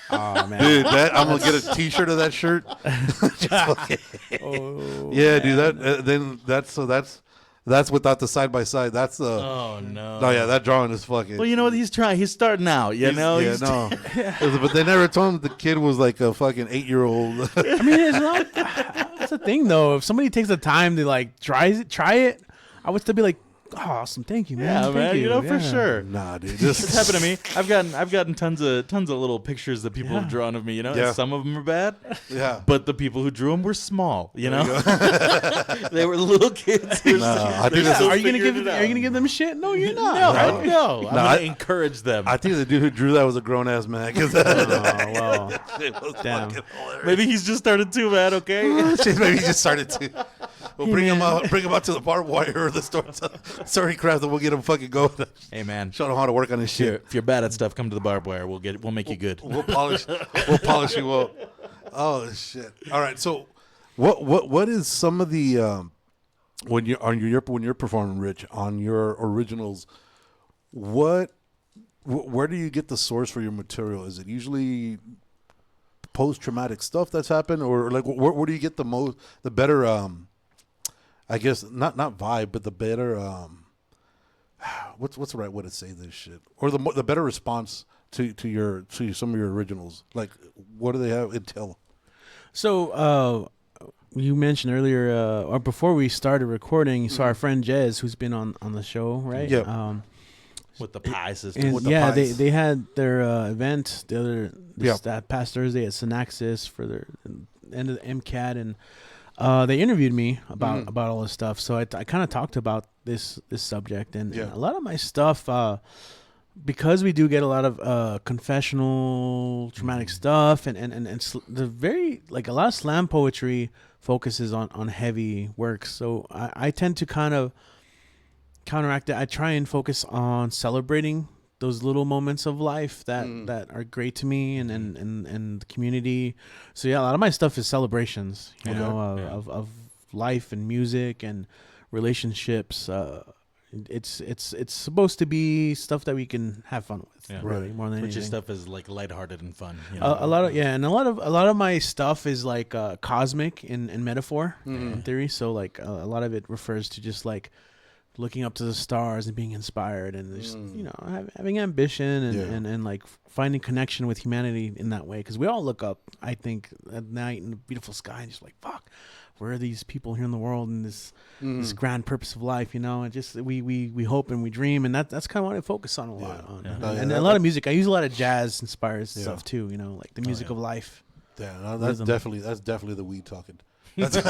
oh man, Dude, I'm gonna get a T-shirt of that shirt. Yeah, dude. That's without the side by side. That's the. Oh no. No, yeah, that drawing is fucking. Well, you know what? He's trying. He's starting out. You know. Yeah, He's no. But they never told him the kid was like a fucking 8-year-old. I mean, it's not. That's the thing, though. If somebody takes the time to like try it, I would still be like, oh, awesome, thank you, man. Yeah, Thank man. You know, for Yeah. sure. Nah, dude. It's happened to me. I've gotten tons of little pictures that people have drawn of me. You know, Yeah. and some of them are bad. Yeah. But the people who drew them were small. You know, they were little kids. I think that's- Are you gonna give them shit? No, you're not. No, right? no. I'm I- gonna encourage them. I think the dude who drew that was a grown ass man. Cause Oh well. it was Damn. fucking hilarious. Maybe he's just started too, man. Okay. Maybe he just started to. We'll bring him out to the barbed wire or the story craft, and we'll get him fucking going. Hey, man. Show him how to work on his shit. If you're bad at stuff, come to the barbed wire. We'll make you good. We'll polish you up. Oh shit! All right, so what is some of the when you're performing, Rich, on your originals? Where do you get the source for your material? Is it usually post traumatic stuff that's happened, or like where do you get the better? I guess not vibe, but the better. What's the right way to say this shit? Or the better response to some of your originals? Like, what do they have entail? So, you mentioned earlier, or before we started recording, you saw our friend Jez, who's been on the show, right? Yeah. With the pie system. And With the yeah, pies. they had their event Yeah. that past Thursday at Synaxis for their end of the MCAT, and they interviewed me about all this stuff. So I kind of talked about this subject, and Yeah. a lot of my stuff. because we do get a lot of confessional, traumatic stuff, and the very like a lot of slam poetry focuses on heavy works. So I tend to kind of counteract it. I try and focus on celebrating those little moments of life that are great to me and the community. So yeah, a lot of my stuff is celebrations, you know, of life and music and relationships. It's supposed to be stuff that we can have fun with, really, more than Which anything. stuff is like lighthearted and fun. You know? A lot of my stuff is like cosmic in metaphor in theory. So like a lot of it refers to just like looking up to the stars and being inspired and just you know having ambition and like finding connection with humanity in that way, because we all look up, I think, at night in the beautiful sky and just like, fuck, where are these people here in the world and this grand purpose of life, you know? And just we hope and we dream, and that's kind of what I focus on a lot on. And a lot of music, I use a lot of jazz inspired stuff too, you know, like the music of life. Yeah, no, that's definitely the weed talking. Richie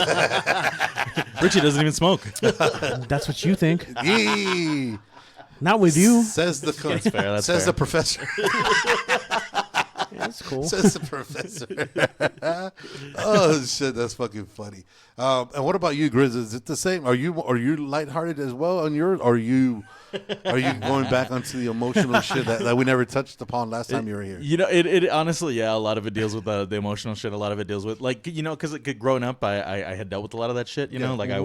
doesn't even smoke. That's what you think. Yee! Not with you. Says the That's fair. That's says fair. the professor. Yeah, that's cool. Says the professor. Oh shit, that's fucking funny. And what about you, Grizz? Is it the same? Are you lighthearted as well on yours? Or are you going back onto the emotional shit that we never touched upon last time you were here? You know, it honestly, yeah, a lot of it deals with the emotional shit. A lot of it deals with, like, you know, because growing up, I had dealt with a lot of that shit. You know, like I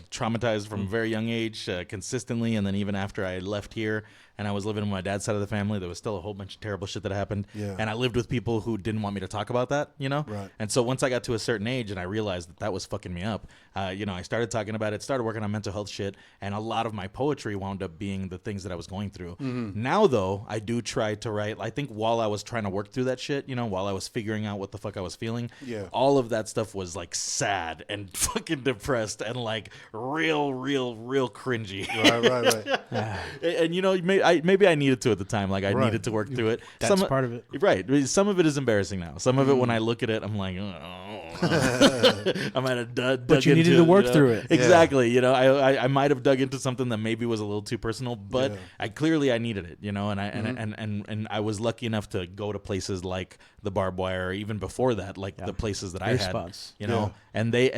traumatized from a very young age, consistently, and then even after I left here and I was living with my dad's side of the family, there was still a whole bunch of terrible shit that happened. Yeah. And I lived with people who didn't want me to talk about that. You know, Right. And so once I got to a certain age and I realized that was fucking me up, you know, I started talking about it, started working on mental health shit, and a lot of my poetry wound up being the things that I was going through. Now, though, I do try to write. I think while I was trying to work through that shit, you know, while I was figuring out what the fuck I was feeling, all of that stuff was like sad and fucking depressed and like real cringy. Right. And you know, maybe I needed to at the time. Like I needed to work through it. That's part of it. Right. Some of it is embarrassing now. Some of it, when I look at it, I'm like, I might have dug But you needed into to work you know? through it. Exactly. You know, I might have dug into something that maybe was a little too personal, but I needed it. You know, and I was lucky enough to go to places like the Barbed Wire, or even before that, like the places that I had. Spots. You know, and they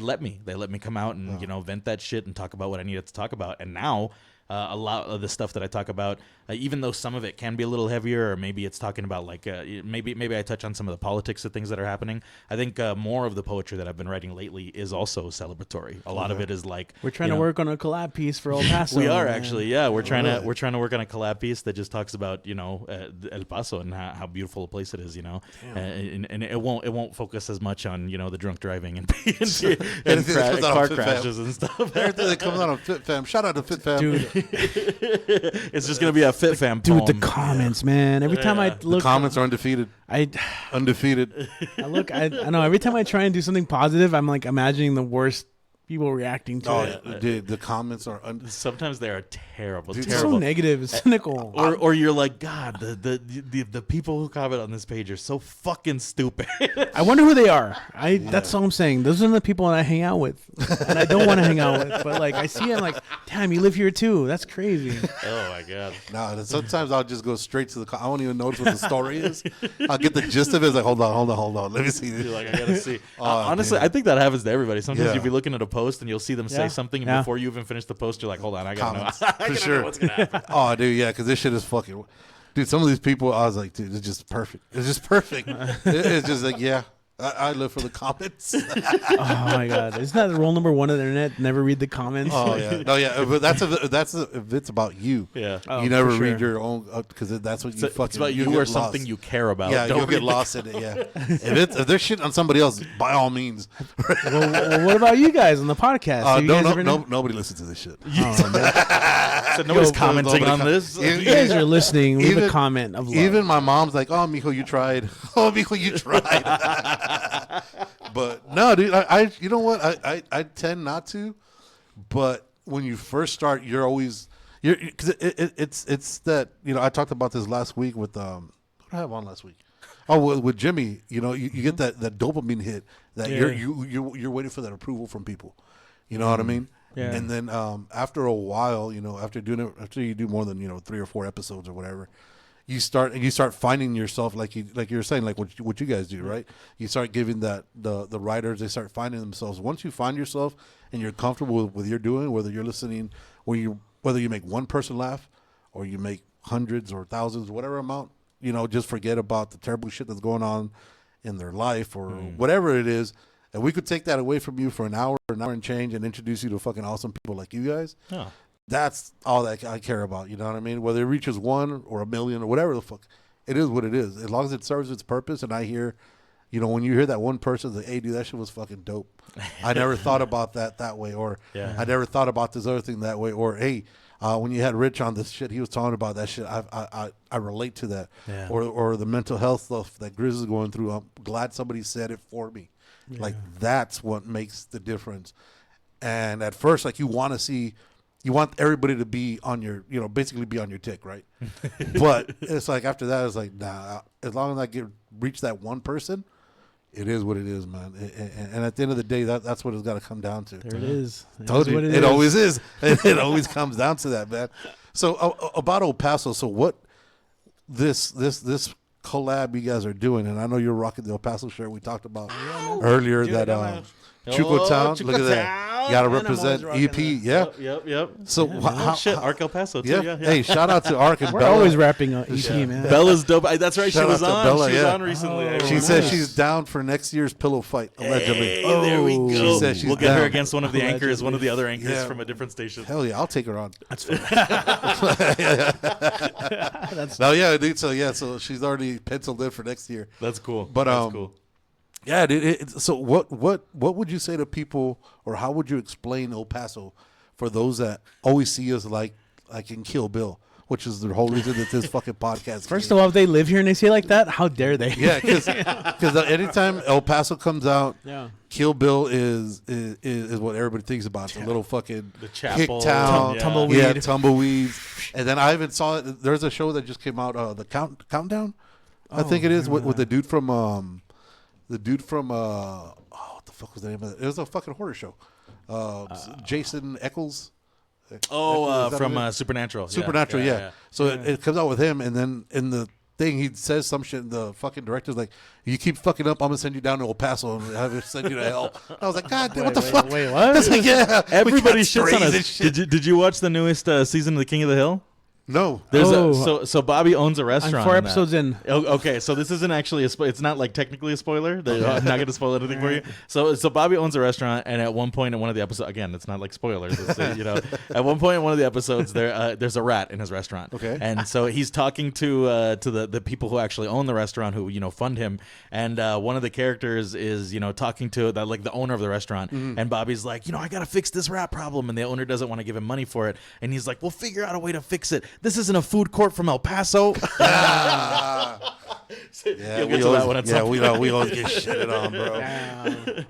let me come out and you know, vent that shit and talk about what I needed to talk about. And now, a lot of the stuff that I talk about, even though some of it can be a little heavier, or maybe it's talking about like maybe I touch on some of the politics of things that are happening. I think more of the poetry that I've been writing lately is also celebratory. A lot of it is like, We're trying to work on a collab piece for El Paso. we are man. actually, yeah. We're trying to work on a collab piece that just talks about, you know, El Paso and how beautiful a place it is, you know, and it won't focus as much on, you know, the drunk driving and car crashes and stuff. Everything that comes out on Fit Fam. Shout out to Fit Fam. Dude, It's just gonna be a Fit Fam dude, the poem. comments, man. Every time I The look, comments are undefeated. Undefeated. I know. Every time I try and do something positive, I'm like imagining the worst people reacting to it. Dude, the comments are Sometimes they are terrible. Dude, It's terrible. so negative, it's cynical. Or you're like, God, the people who comment on this page are so fucking stupid. I wonder who they are. That's all I'm saying. Those are the people that I hang out with, and I don't want to hang out with. But like, I see them, like, damn, you live here too. That's crazy. Oh my God. No, sometimes I'll just go straight to I won't even notice what the story is. I'll get the gist of it. It's like, hold on. Let me see this. You're like, I gotta see. Oh, Honestly, damn. I think that happens to everybody. Sometimes Yeah. you'll be looking at a post and you'll see them say Yeah. something, and Yeah. before you even finish the post, you're like, hold on, I gotta Comments. know. I For gotta sure. know what's gonna happen. Oh, dude, yeah, because this shit is fucking. Dude, some of these people, I was like, dude, it's just perfect. It's just perfect. It's just like, yeah, I live for the comments. Oh my god, isn't that rule number one of the internet? Never read the comments. Oh yeah, no, yeah, but that's if it's about you. Yeah. Oh, You never for read sure. your own because that's what you fucking. It's about you get or lost. something you care about. Yeah, Don't you'll get read lost in it. Yeah, if there's shit on somebody else, by all means. Well, what about you guys on the podcast? Have you guys ever Nobody listens to this shit. Oh, man. So nobody's Yo, commenting nobody on com- this. If you guys are listening, leave a Even- comment of love. Even my mom's like, "Oh, mijo, you tried. Oh, mijo, you tried." But no, dude, I you know what? I tend not to. But when you first start, you're because it's that, you know, I talked about this last week with what did I have on last week? Oh, with Jimmy, you know, you get that dopamine hit that Yeah. you're waiting for that approval from people. You know what I mean? Yeah. And then after a while, after you do more than 3 or 4 episodes or whatever, you start finding yourself like you were saying, like what you guys do, right? You start giving that the writers, they start finding themselves. Once you find yourself and you're comfortable with what you're doing, whether you're listening, whether you make one person laugh or you make hundreds or thousands, whatever amount, just forget about the terrible shit that's going on in their life or whatever it is. And we could take that away from you for an hour and change and introduce you to fucking awesome people like you guys. Oh. That's all that I care about. You know what I mean? Whether it reaches 1 or 1 million or whatever the fuck, it is what it is. As long as it serves its purpose. And I hear, when you hear that one person say, hey, dude, that shit was fucking dope. I never thought about that way. Or I never thought about this other thing that way. Or, hey, when you had Rich on this shit, he was talking about that shit. I relate to that. Yeah. Or the mental health stuff that Grizz is going through. I'm glad somebody said it for me. Yeah. Like, that's what makes the difference. And at first, like, you want everybody to be on your, basically be on your tick, right? But it's like after that, it's like, nah, as long as I reach that one person, it is what it is, man. And at the end of the day, that's what it's got to come down to. There it is. It always is. It always comes down to that, man. So about El Paso, so what this collab you guys are doing, and I know you're rocking the El Paso shirt we talked about earlier. Dude, that Chuco Town, look at that. You got to represent EP, yeah. Yep. So Arc El Paso too. Yeah. Hey, shout out to Arc and We're Bella. always rapping EP, man. Bella's dope. That's right. Shout She was out to on. Bella, She was yeah. on recently. She says she's down for next year's pillow fight, allegedly. Hey, there we go. She says she's We'll get her down. against one of the anchors, one of the other anchors Yeah. from a different station. Hell yeah, I'll take her on. That's fine. No, yeah, dude. So she's already penciled in for next year. That's cool. But That's cool. Yeah, dude. So what would you say to people, or how would you explain El Paso for those that always see us like in Kill Bill, which is the whole reason that this fucking podcast. First of all, if they live here and they say like that, how dare they? Yeah, because anytime El Paso comes out, Yeah. Kill Bill is what everybody thinks about. It's a little fucking The chapel. Hicktown, Tumbleweed. yeah, tumbleweeds. And then I even saw it. There's a show that just came out, the Countdown, I think it is, with the dude from what the fuck was the name of it? It was a fucking horror show. Jason Eccles. From Supernatural. Supernatural, yeah. So it comes out with him, and then in the thing he says some shit. The fucking director's like, "You keep fucking up, I'm gonna send you down to El Paso and have it send you to hell." I was like, "God damn, what the fuck?" Wait, what? It's like, yeah, Everybody we got shits on strays and us. shit. Did you watch the newest season of The King of the Hill? No. There's so Bobby owns a restaurant. I'm 4 in that. episodes in. Okay, so this isn't actually it's not like technically a spoiler. I'm not going to spoil anything for you. So Bobby owns a restaurant, and at one point in one of the episodes, again, it's not like spoilers. It's, at one point in one of the episodes, there's a rat in his restaurant. Okay. And so he's talking to the people who actually own the restaurant, who fund him, and one of the characters is talking to the owner of the restaurant, and Bobby's like, I got to fix this rat problem, and the owner doesn't want to give him money for it, and he's like, we'll figure out a way to fix it. This isn't a food court from El Paso. Yeah, You'll get to that one at some point. we always get shitted on, bro.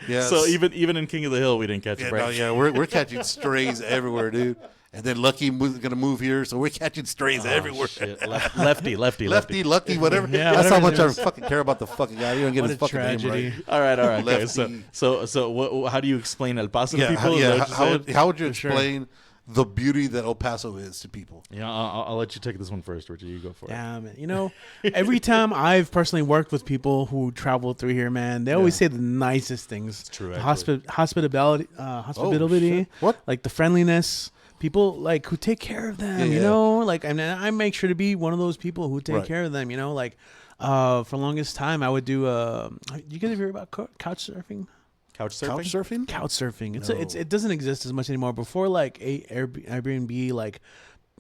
Yeah. So even in King of the Hill, we didn't catch a break. We're catching strays everywhere, dude. And then Lucky gonna move here, so we're catching strays everywhere. Shit. Lefty. Lucky, whatever. Yeah, That's how whatever much I his fucking care about the fucking guy. You don't get What his a fucking tragedy. name right. All right. Okay, Lefty. so how do you explain El Paso to people? Is that Yeah. what you said? How would you explain the beauty that El Paso is to people? Yeah, I'll let you take this one first, Richie. You go for it. Yeah, man. Every time I've personally worked with people who travel through here, man, they always say the nicest things. It's true, The actually. hospitality, shit. What? like the friendliness. People like who take care of them, Yeah. Like I make sure to be one of those people who take Right. care of them, for the longest time I would do you guys ever hear about couch surfing? Couch surfing. Couch surfing? Couch surfing. No. It doesn't exist as much anymore. Before Airbnb, like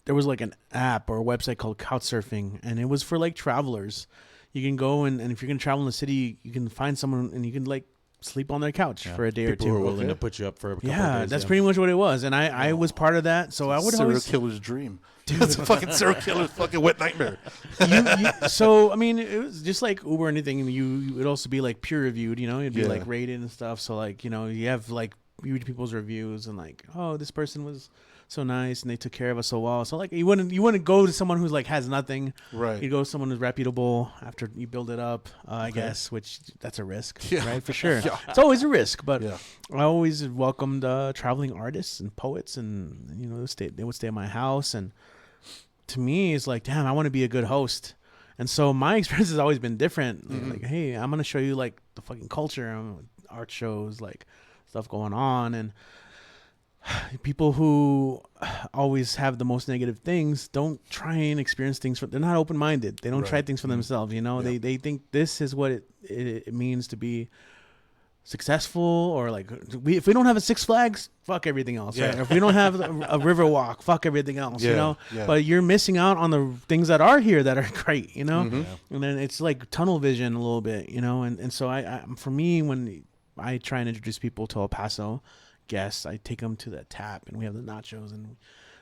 there was like an app or a website called Couch Surfing, and it was for like travelers. You can go and if you're gonna travel in the city, you can find someone and you can like sleep on their couch for a day or People two. who are willing Okay. to put you up for a couple of Yeah, days. that's pretty much what it was, and I was part of that. So I would Serial always. killer's dream. That's a fucking serial killer's fucking wet nightmare. So I mean, it was just like Uber or anything. You would also be like peer reviewed. It'd be Yeah. like rated and stuff. So like you have like huge people's reviews and like, oh, this person was so nice, and they took care of us so well. So like you wouldn't go to someone who's like has nothing. Right. You go to someone who's reputable after you build it up, I guess, which that's a risk, right? For sure. It's always a risk, but I always welcomed traveling artists and poets, and you know they would stay at my house, and to me it's like, damn, I want to be a good host. And so my experience has always been different. Like, hey, I'm gonna show you like the fucking culture, art shows, like stuff going on, and people who always have the most negative things don't try and experience things. They're not open-minded. They don't try things for themselves. You know, they think this is what it means to be successful, or like if we don't have a Six Flags, fuck everything else. Right? If we don't have a river walk, fuck everything else. You know, but you're missing out on the things that are here that are great. You know, and then it's like tunnel vision a little bit. You know, and so I for me, when I try and introduce people to El Paso guests, I take them to the tap, and we have the nachos, and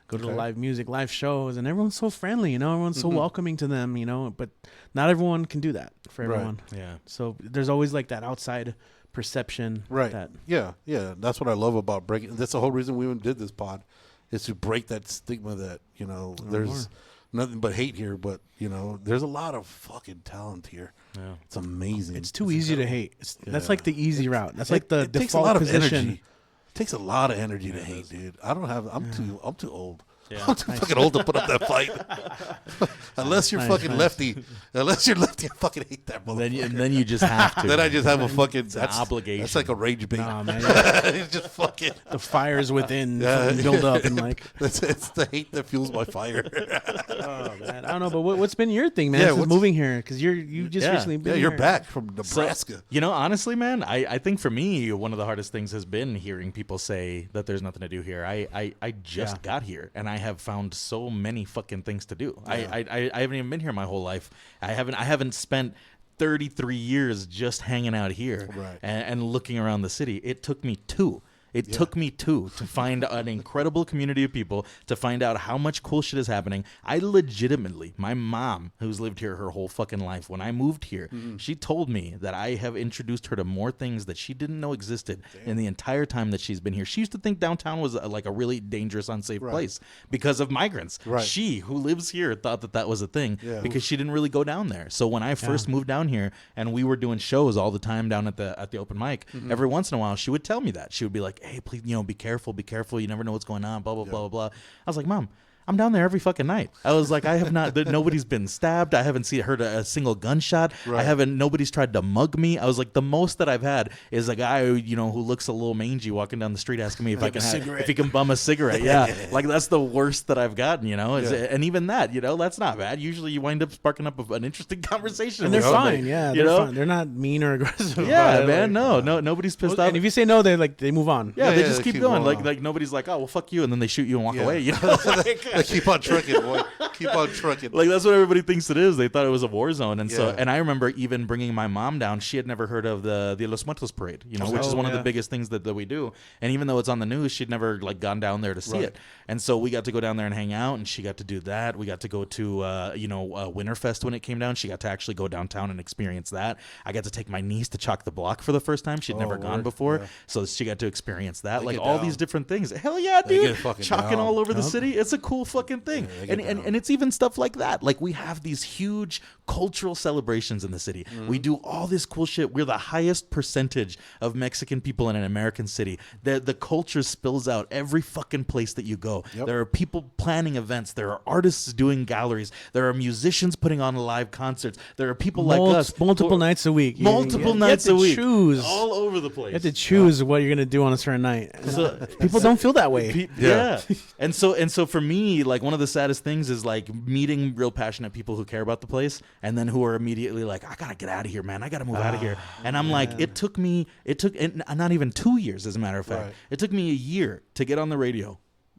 go to the live music, live shows, and everyone's so friendly, you know, everyone's so welcoming to them, you know, but not everyone can do that for everyone. Yeah. So there's always like that outside perception. Right. That, yeah. That's what I love about breaking. That's the whole reason we even did this pod, is to break that stigma that, you know, there's nothing but hate here, but, you know, there's a lot of fucking talent here. Yeah. It's amazing. It's too easy to hate. That's like the easy route. That's like the it takes a default lot of position. energy. Takes a lot of energy to hate, dude. I'm too old. Yeah. I'm too fucking old to put up that fight. Unless you're fucking lefty. Unless you're lefty, I fucking hate that motherfucker. Then you just have to. Then I just have a fucking obligation. That's like a rage bait. Oh, man, It's just fucking the fires within build up, and like it's the hate that fuels my fire. Oh man, I don't know, but what's been your thing, man? Since moving here, because you just recently been you're here. back from Nebraska. So, you know, honestly, man, I think for me one of the hardest things has been hearing people say that there's nothing to do here. I just got here, and I have found so many fucking things to do. I haven't even been here my whole life. I haven't spent 33 years just hanging out here and looking around the city. It took me two. It took me to find an incredible community of people, to find out how much cool shit is happening. I legitimately, my mom, who's lived here her whole fucking life, when I moved here, she told me that I have introduced her to more things that she didn't know existed in the entire time that she's been here. She used to think downtown was like a really dangerous, unsafe place because of migrants. She, who lives here, thought that was a thing because she didn't really go down there. So when I first moved down here and we were doing shows all the time down at the open mic, every once in a while she would tell me that. She would be like, hey, please, you know, be careful. You never know what's going on, blah, blah, blah, blah, blah. I was like, Mom, I'm down there every fucking night. I was like, I have not, nobody's been stabbed. I haven't heard a single gunshot. Nobody's tried to mug me. I was like, the most that I've had is a guy who, you know, who looks a little mangy walking down the street asking me if if he can bum a cigarette. Yeah. Like that's the worst that I've gotten, you know, and even that, you know, that's not bad. Usually you wind up sparking up an interesting conversation. And they're fine. They're fine. They're not mean or aggressive. Yeah, man. Like, no, nobody's pissed off. And if you say no, they move on. Yeah, they just keep going. Like nobody's like, oh, well, fuck you. And then they shoot you and walk away. You know, keep on trucking, boy. Keep on trucking. Like that's what everybody thinks it is. They thought it was a war zone, and and I remember even bringing my mom down. She had never heard of the Los Muertos parade, you know, which is one of the biggest things that we do. And even though it's on the news, she'd never like gone down there to see it. And so we got to go down there and hang out, and she got to do that. We got to go to Winterfest when it came down. She got to actually go downtown and experience that. I got to take my niece to Chalk the Block for the first time. She'd never gone before, so she got to experience that. Like all these different things. Hell yeah, dude! Chalking all over the city. It's a cool fucking thing. And it's even stuff like that. Like we have these huge cultural celebrations in the city. We do all this cool shit. We're the highest percentage of Mexican people in an American city. The culture spills out every fucking place that you go. There are people planning events. There are artists doing galleries. There are musicians putting on live concerts. There are people like us. Multiple nights a week. Multiple nights a week. Choose. All over the place. You have to choose what you're going to do on a certain night. So, people don't feel that way. And so for me, like one of the saddest things is like meeting real passionate people who care about the place, and then who are immediately like, I gotta get out of here, man. I gotta move out of here. And I'm like, it took not even 2 years, as a matter of fact. It took me a year to get on the radio.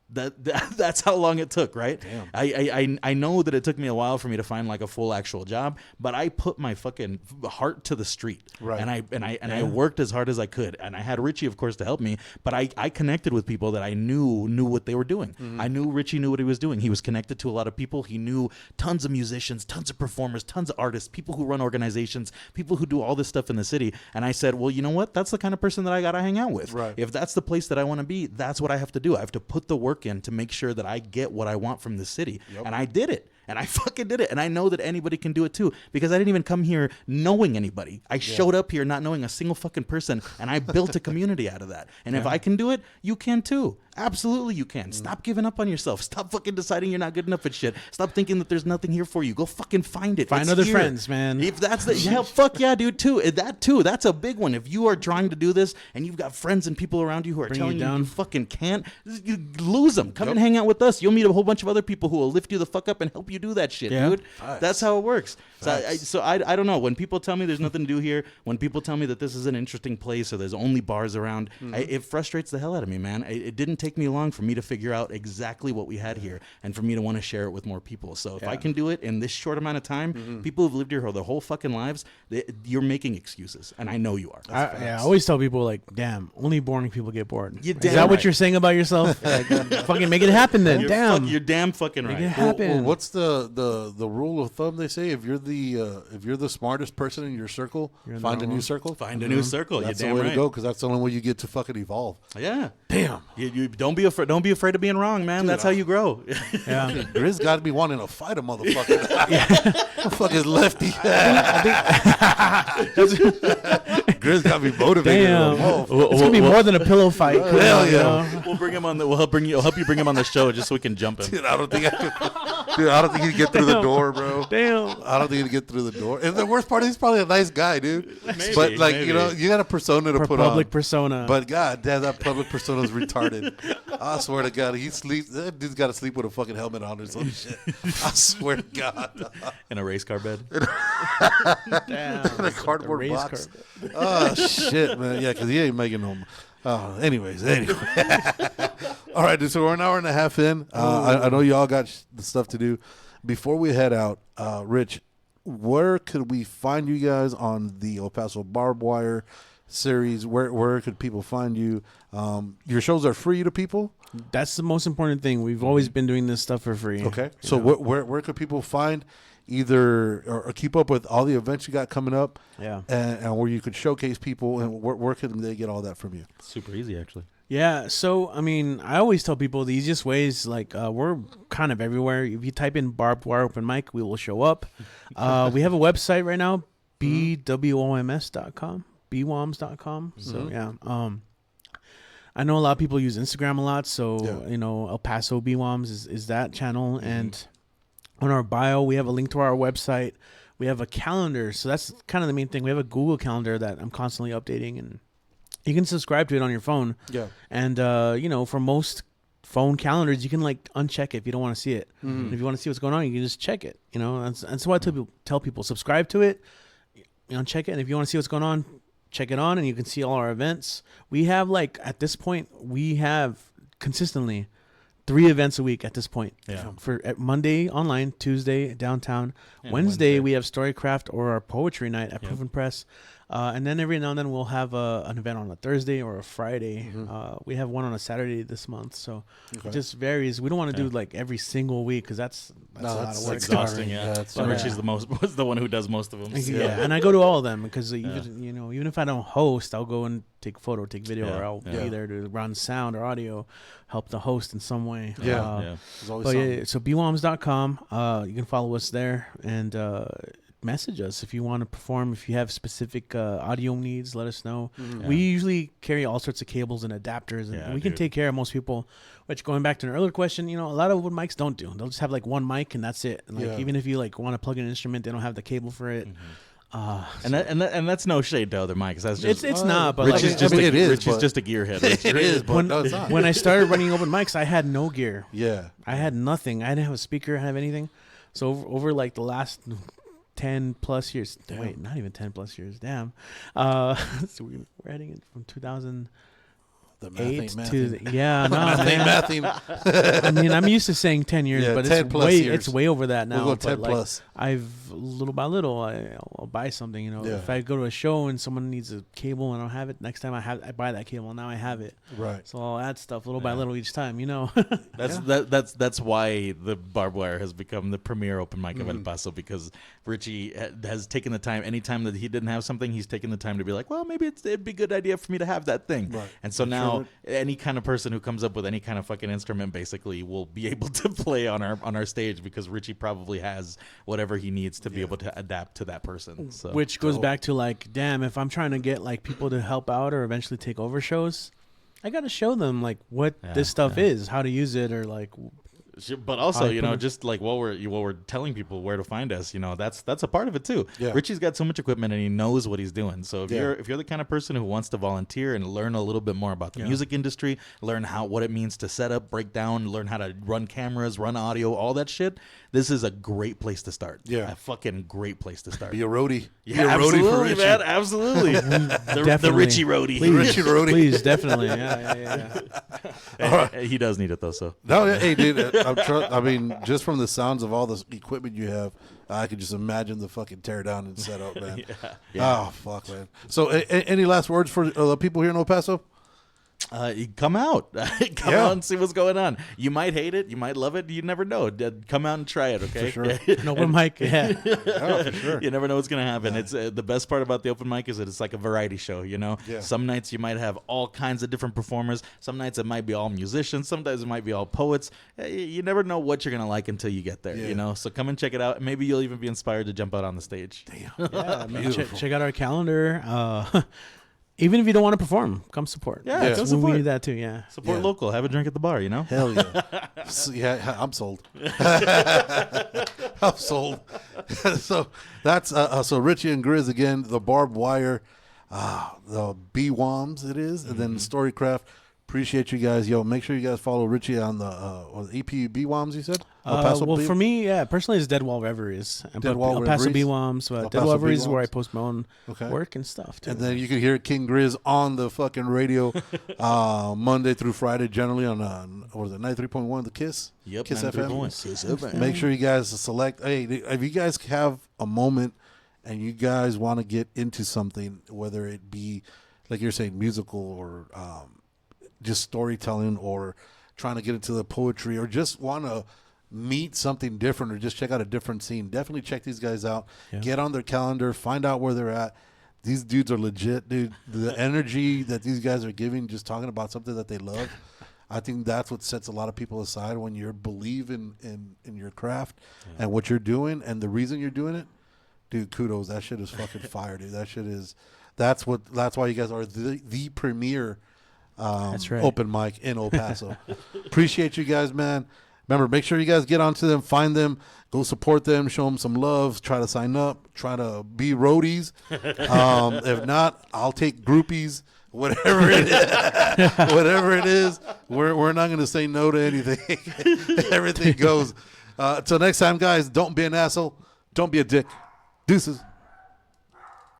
That's how long it took, right? Damn. I know that it took me a while for me to find like a full actual job, but I put my fucking heart to the street, and I worked as hard as I could, and I had Richie, of course, to help me. But I connected with people that I knew what they were doing. I knew Richie knew what he was doing. He was connected to a lot of people. He knew tons of musicians, tons of performers, tons of artists, people who run organizations, people who do all this stuff in the city. And I said, well, you know what? That's the kind of person that I gotta hang out with. If that's the place that I want to be, that's what I have to do. I have to put the work work in to make sure that I get what I want from the city. And I did it. And I fucking did it. And I know that anybody can do it too, because I didn't even come here knowing anybody. I showed up here not knowing a single fucking person, and I built a community out of that. And if I can do it, you can too. Absolutely you can. Stop giving up on yourself. Stop fucking deciding you're not good enough at shit. Stop thinking that there's nothing here for you. Go fucking find it. Find It's other here. friends, man. If that's the hell, fuck yeah, dude, too. That too. That's a big one. If you are trying to do this and you've got friends and people around you who are Bring telling you you down. you fucking can't, you lose them. Come and hang out with us. You'll meet a whole bunch of other people who will lift you the fuck up and help you do that shit, Yeah. dude. That's how it works. So I don't know. When people tell me there's nothing to do here, when people tell me that this is an interesting place or there's only bars around, it frustrates the hell out of me, man. It didn't take me long for me to figure out exactly what we had here and for me to want to share it with more people. So if I can do it in this short amount of time, people who've lived here their whole fucking lives, you're making excuses, and I know you are. I always tell people, like, damn, only boring people get bored. You're Is damn that right. what you're saying about yourself? Like, fucking make it happen then. You're damn fucking Make right. it happen. Well, what's the rule of thumb they say? If you're the smartest person in your circle, You're in find the a wrong new circle. Find a new circle. That's You're the damn way right. to go, because that's the only way you get to fucking evolve. Yeah. Damn. You don't be afraid. Don't be afraid of being wrong, man. That's how you grow. Yeah. Grizz got to be wanting to fight a motherfucker. Motherfucker's lefty. Grizz got to be motivated. Damn. Oh, It's gonna be more than a pillow fight. Come Hell on, yeah. you know? We'll bring him on. We'll help you bring him on the show just so we can jump him. dude, I don't think he'd get through the door, bro. Damn. I don't think he'd get through the door. And the worst part is he's probably a nice guy, dude. Maybe, but like maybe. you know, you got a persona to put Public on. persona. But god damn, that public persona is retarded. I swear to God, he sleeps. That dude's got to sleep with a fucking helmet on or some shit. I swear to God. In a race car bed. Damn. In a cardboard race box. car. Oh shit, man. Yeah, because he ain't making no. Anyways. All right, dude, so we're an hour and a half in. I know y'all got the stuff to do. Before we head out, Rich, where could we find you guys on the El Paso Barbed Wire series? Where could people find you? Your shows are free to people? That's the most important thing. We've always been doing this stuff for free. Okay. So where could people find either or keep up with all the events you got coming up? Yeah. And where you could showcase people, and where can they get all that from you? Super easy, actually. Yeah, so I mean, I always tell people the easiest way is like we're kind of everywhere. If you type in barbed wire open mic, we will show up. We have a website right now, BWOMS.com, BWOMS.com. So yeah, I know a lot of people use Instagram a lot. So you know, El Paso BWOMS is that channel, and on our bio we have a link to our website. We have a calendar, so that's kind of the main thing. We have a Google Calendar that I'm constantly updating, and you can subscribe to it on your phone. Yeah. And, you know, for most phone calendars, you can, like, uncheck it if you don't want to see it. And if you want to see what's going on, you can just check it, you know. And so I tell people, subscribe to it, uncheck it. And if you want to see what's going on, check it on, and you can see all our events. We have, like, at this point, we have consistently 3 events a week at this point. Yeah. For Monday online, Tuesday downtown, Wednesday we have Storycraft or our poetry night at Proven Press. And then every now and then we'll have an event on a Thursday or a Friday. We have one on a Saturday this month, so it just varies. We don't want to do like every single week because that's a lot of work. Exhausting, yeah. That's And right. Richie's was the one who does most of them. Yeah, and I go to all of them because even if I don't host, I'll go and take photo, take video, Yeah, or I'll yeah. be there to run sound or audio, help the host in some way. Yeah. There's always But something. yeah, so BWOMS.com. You can follow us there and message us if you want to perform. If you have specific audio needs, let us know. We usually carry all sorts of cables and adapters, and Yeah, we can dude. take care of most people. Which, going back to an earlier question, you know, a lot of what mics don't do. They'll just have like one mic and that's it. And, like Yeah. even if you like want to plug in an instrument, they don't have the cable for it. And that's no shade to other mics. That's just It's not, but Rich like, is just I mean, it is, Rich is but- just a gearhead. It is, but no, it's not. when I started running open mics, I had no gear. Yeah. I had nothing. I didn't have a speaker. I didn't have anything. So over like the last 10 plus years, wait, not even 10 plus years. Damn. So we're heading in from 2008 The math ain't to mathing. yeah, no, Math ain't man. mathing. I mean, I'm used to saying 10 years, Yeah, but 10 it's plus way years. it's way over that now. We'll go 10 but, like, plus. I've little by little, I'll buy something. You know, Yeah. if I go to a show and someone needs a cable and I don't have it, next time I buy that cable. Now I have it. Right. So I'll add stuff little by little each time. You know. That's why the barbed wire has become the premier open mic of El Paso, because Richie has taken the time. Anytime that he didn't have something, he's taken the time to be like, well, maybe it'd be a good idea for me to have that thing. Right. And so now now instrument. any kind of person who comes up with any kind of fucking instrument basically will be able to play on our stage because Richie probably has whatever he needs to be able to adapt to that person. So Which goes back to like, damn, if I'm trying to get like people to help out or eventually take over shows, I got to show them like what this stuff is, how to use it, or like. But also, you know, just like while we're telling people where to find us, you know, that's a part of it too. Yeah. Richie's got so much equipment and he knows what he's doing. So if you're the kind of person who wants to volunteer and learn a little bit more about the music industry, learn what it means to set up, break down, learn how to run cameras, run audio, all that shit, this is a great place to start. Yeah. A fucking great place to start. Be a roadie. Yeah, Be a roadie absolutely, for Richie. man. Absolutely. the Definitely. Richie roadie. Please, Richie roadie. please, definitely. Yeah. He does need it though, so. No, hey, dude. I mean, just from the sounds of all the equipment you have, I could just imagine the fucking tear down and setup, man. Oh, fuck, man. So, any last words for the people here in El Paso? You come out. Come out and see what's going on. You might hate it. You might love it. You never know. Come out and try it, okay? For sure. An open mic, yeah. Oh, for sure. You never know what's going to happen. It's the best part about the open mic is that it's like a variety show, you know? Yeah. Some nights you might have all kinds of different performers. Some nights it might be all musicians. Sometimes it might be all poets. You never know what you're going to like until you get there, you know? So come and check it out. Maybe you'll even be inspired to jump out on the stage. Damn. Yeah, man, check out our calendar. Even if you don't want to perform, come support. Yeah, That's come when support. we need that too. Yeah. Support Yeah. local. Have a drink at the bar, you know? Hell yeah. Yeah, I'm sold. I'm sold. So that's so Richie and Grizz again, the barbed wire, the BWOMS it is, and then Storycraft. Appreciate you guys. Yo, make sure you guys follow Richie on the EP BWOMS, you said? El Paso Well, B- for me, personally, it's Dead Wall Reveries. Dead Wall El Paso Reveries? BWOMS. El Dead Paso Wall Reveries is where I BWOMS. post my own Okay. work and stuff too. And then you can hear King Grizz on the fucking radio Monday through Friday, generally on, what is it, 93.1 The Kiss? Yep, Kiss 93.1. FM. Make sure you guys select. Hey, if you guys have a moment and you guys want to get into something, whether it be, like you're saying, musical or just storytelling or trying to get into the poetry or just want to meet something different or just check out a different scene, definitely check these guys out. Yeah. Get on their calendar, find out where they're at. These dudes are legit, dude. The energy that these guys are giving, just talking about something that they love, I think that's what sets a lot of people aside when you believe in your craft and what you're doing and the reason you're doing it. Dude, kudos. That shit is fucking fire, dude. That shit is. That's why you guys are the premier That's right. open mic in El Paso. Appreciate you guys, man. Remember, make sure you guys get onto them, find them, go support them, show them some love, try to sign up, try to be roadies. If not, I'll take groupies, whatever it is. Whatever it is, we're not going to say no to anything. Everything goes. Till next time, guys, don't be an asshole. Don't be a dick. Deuces.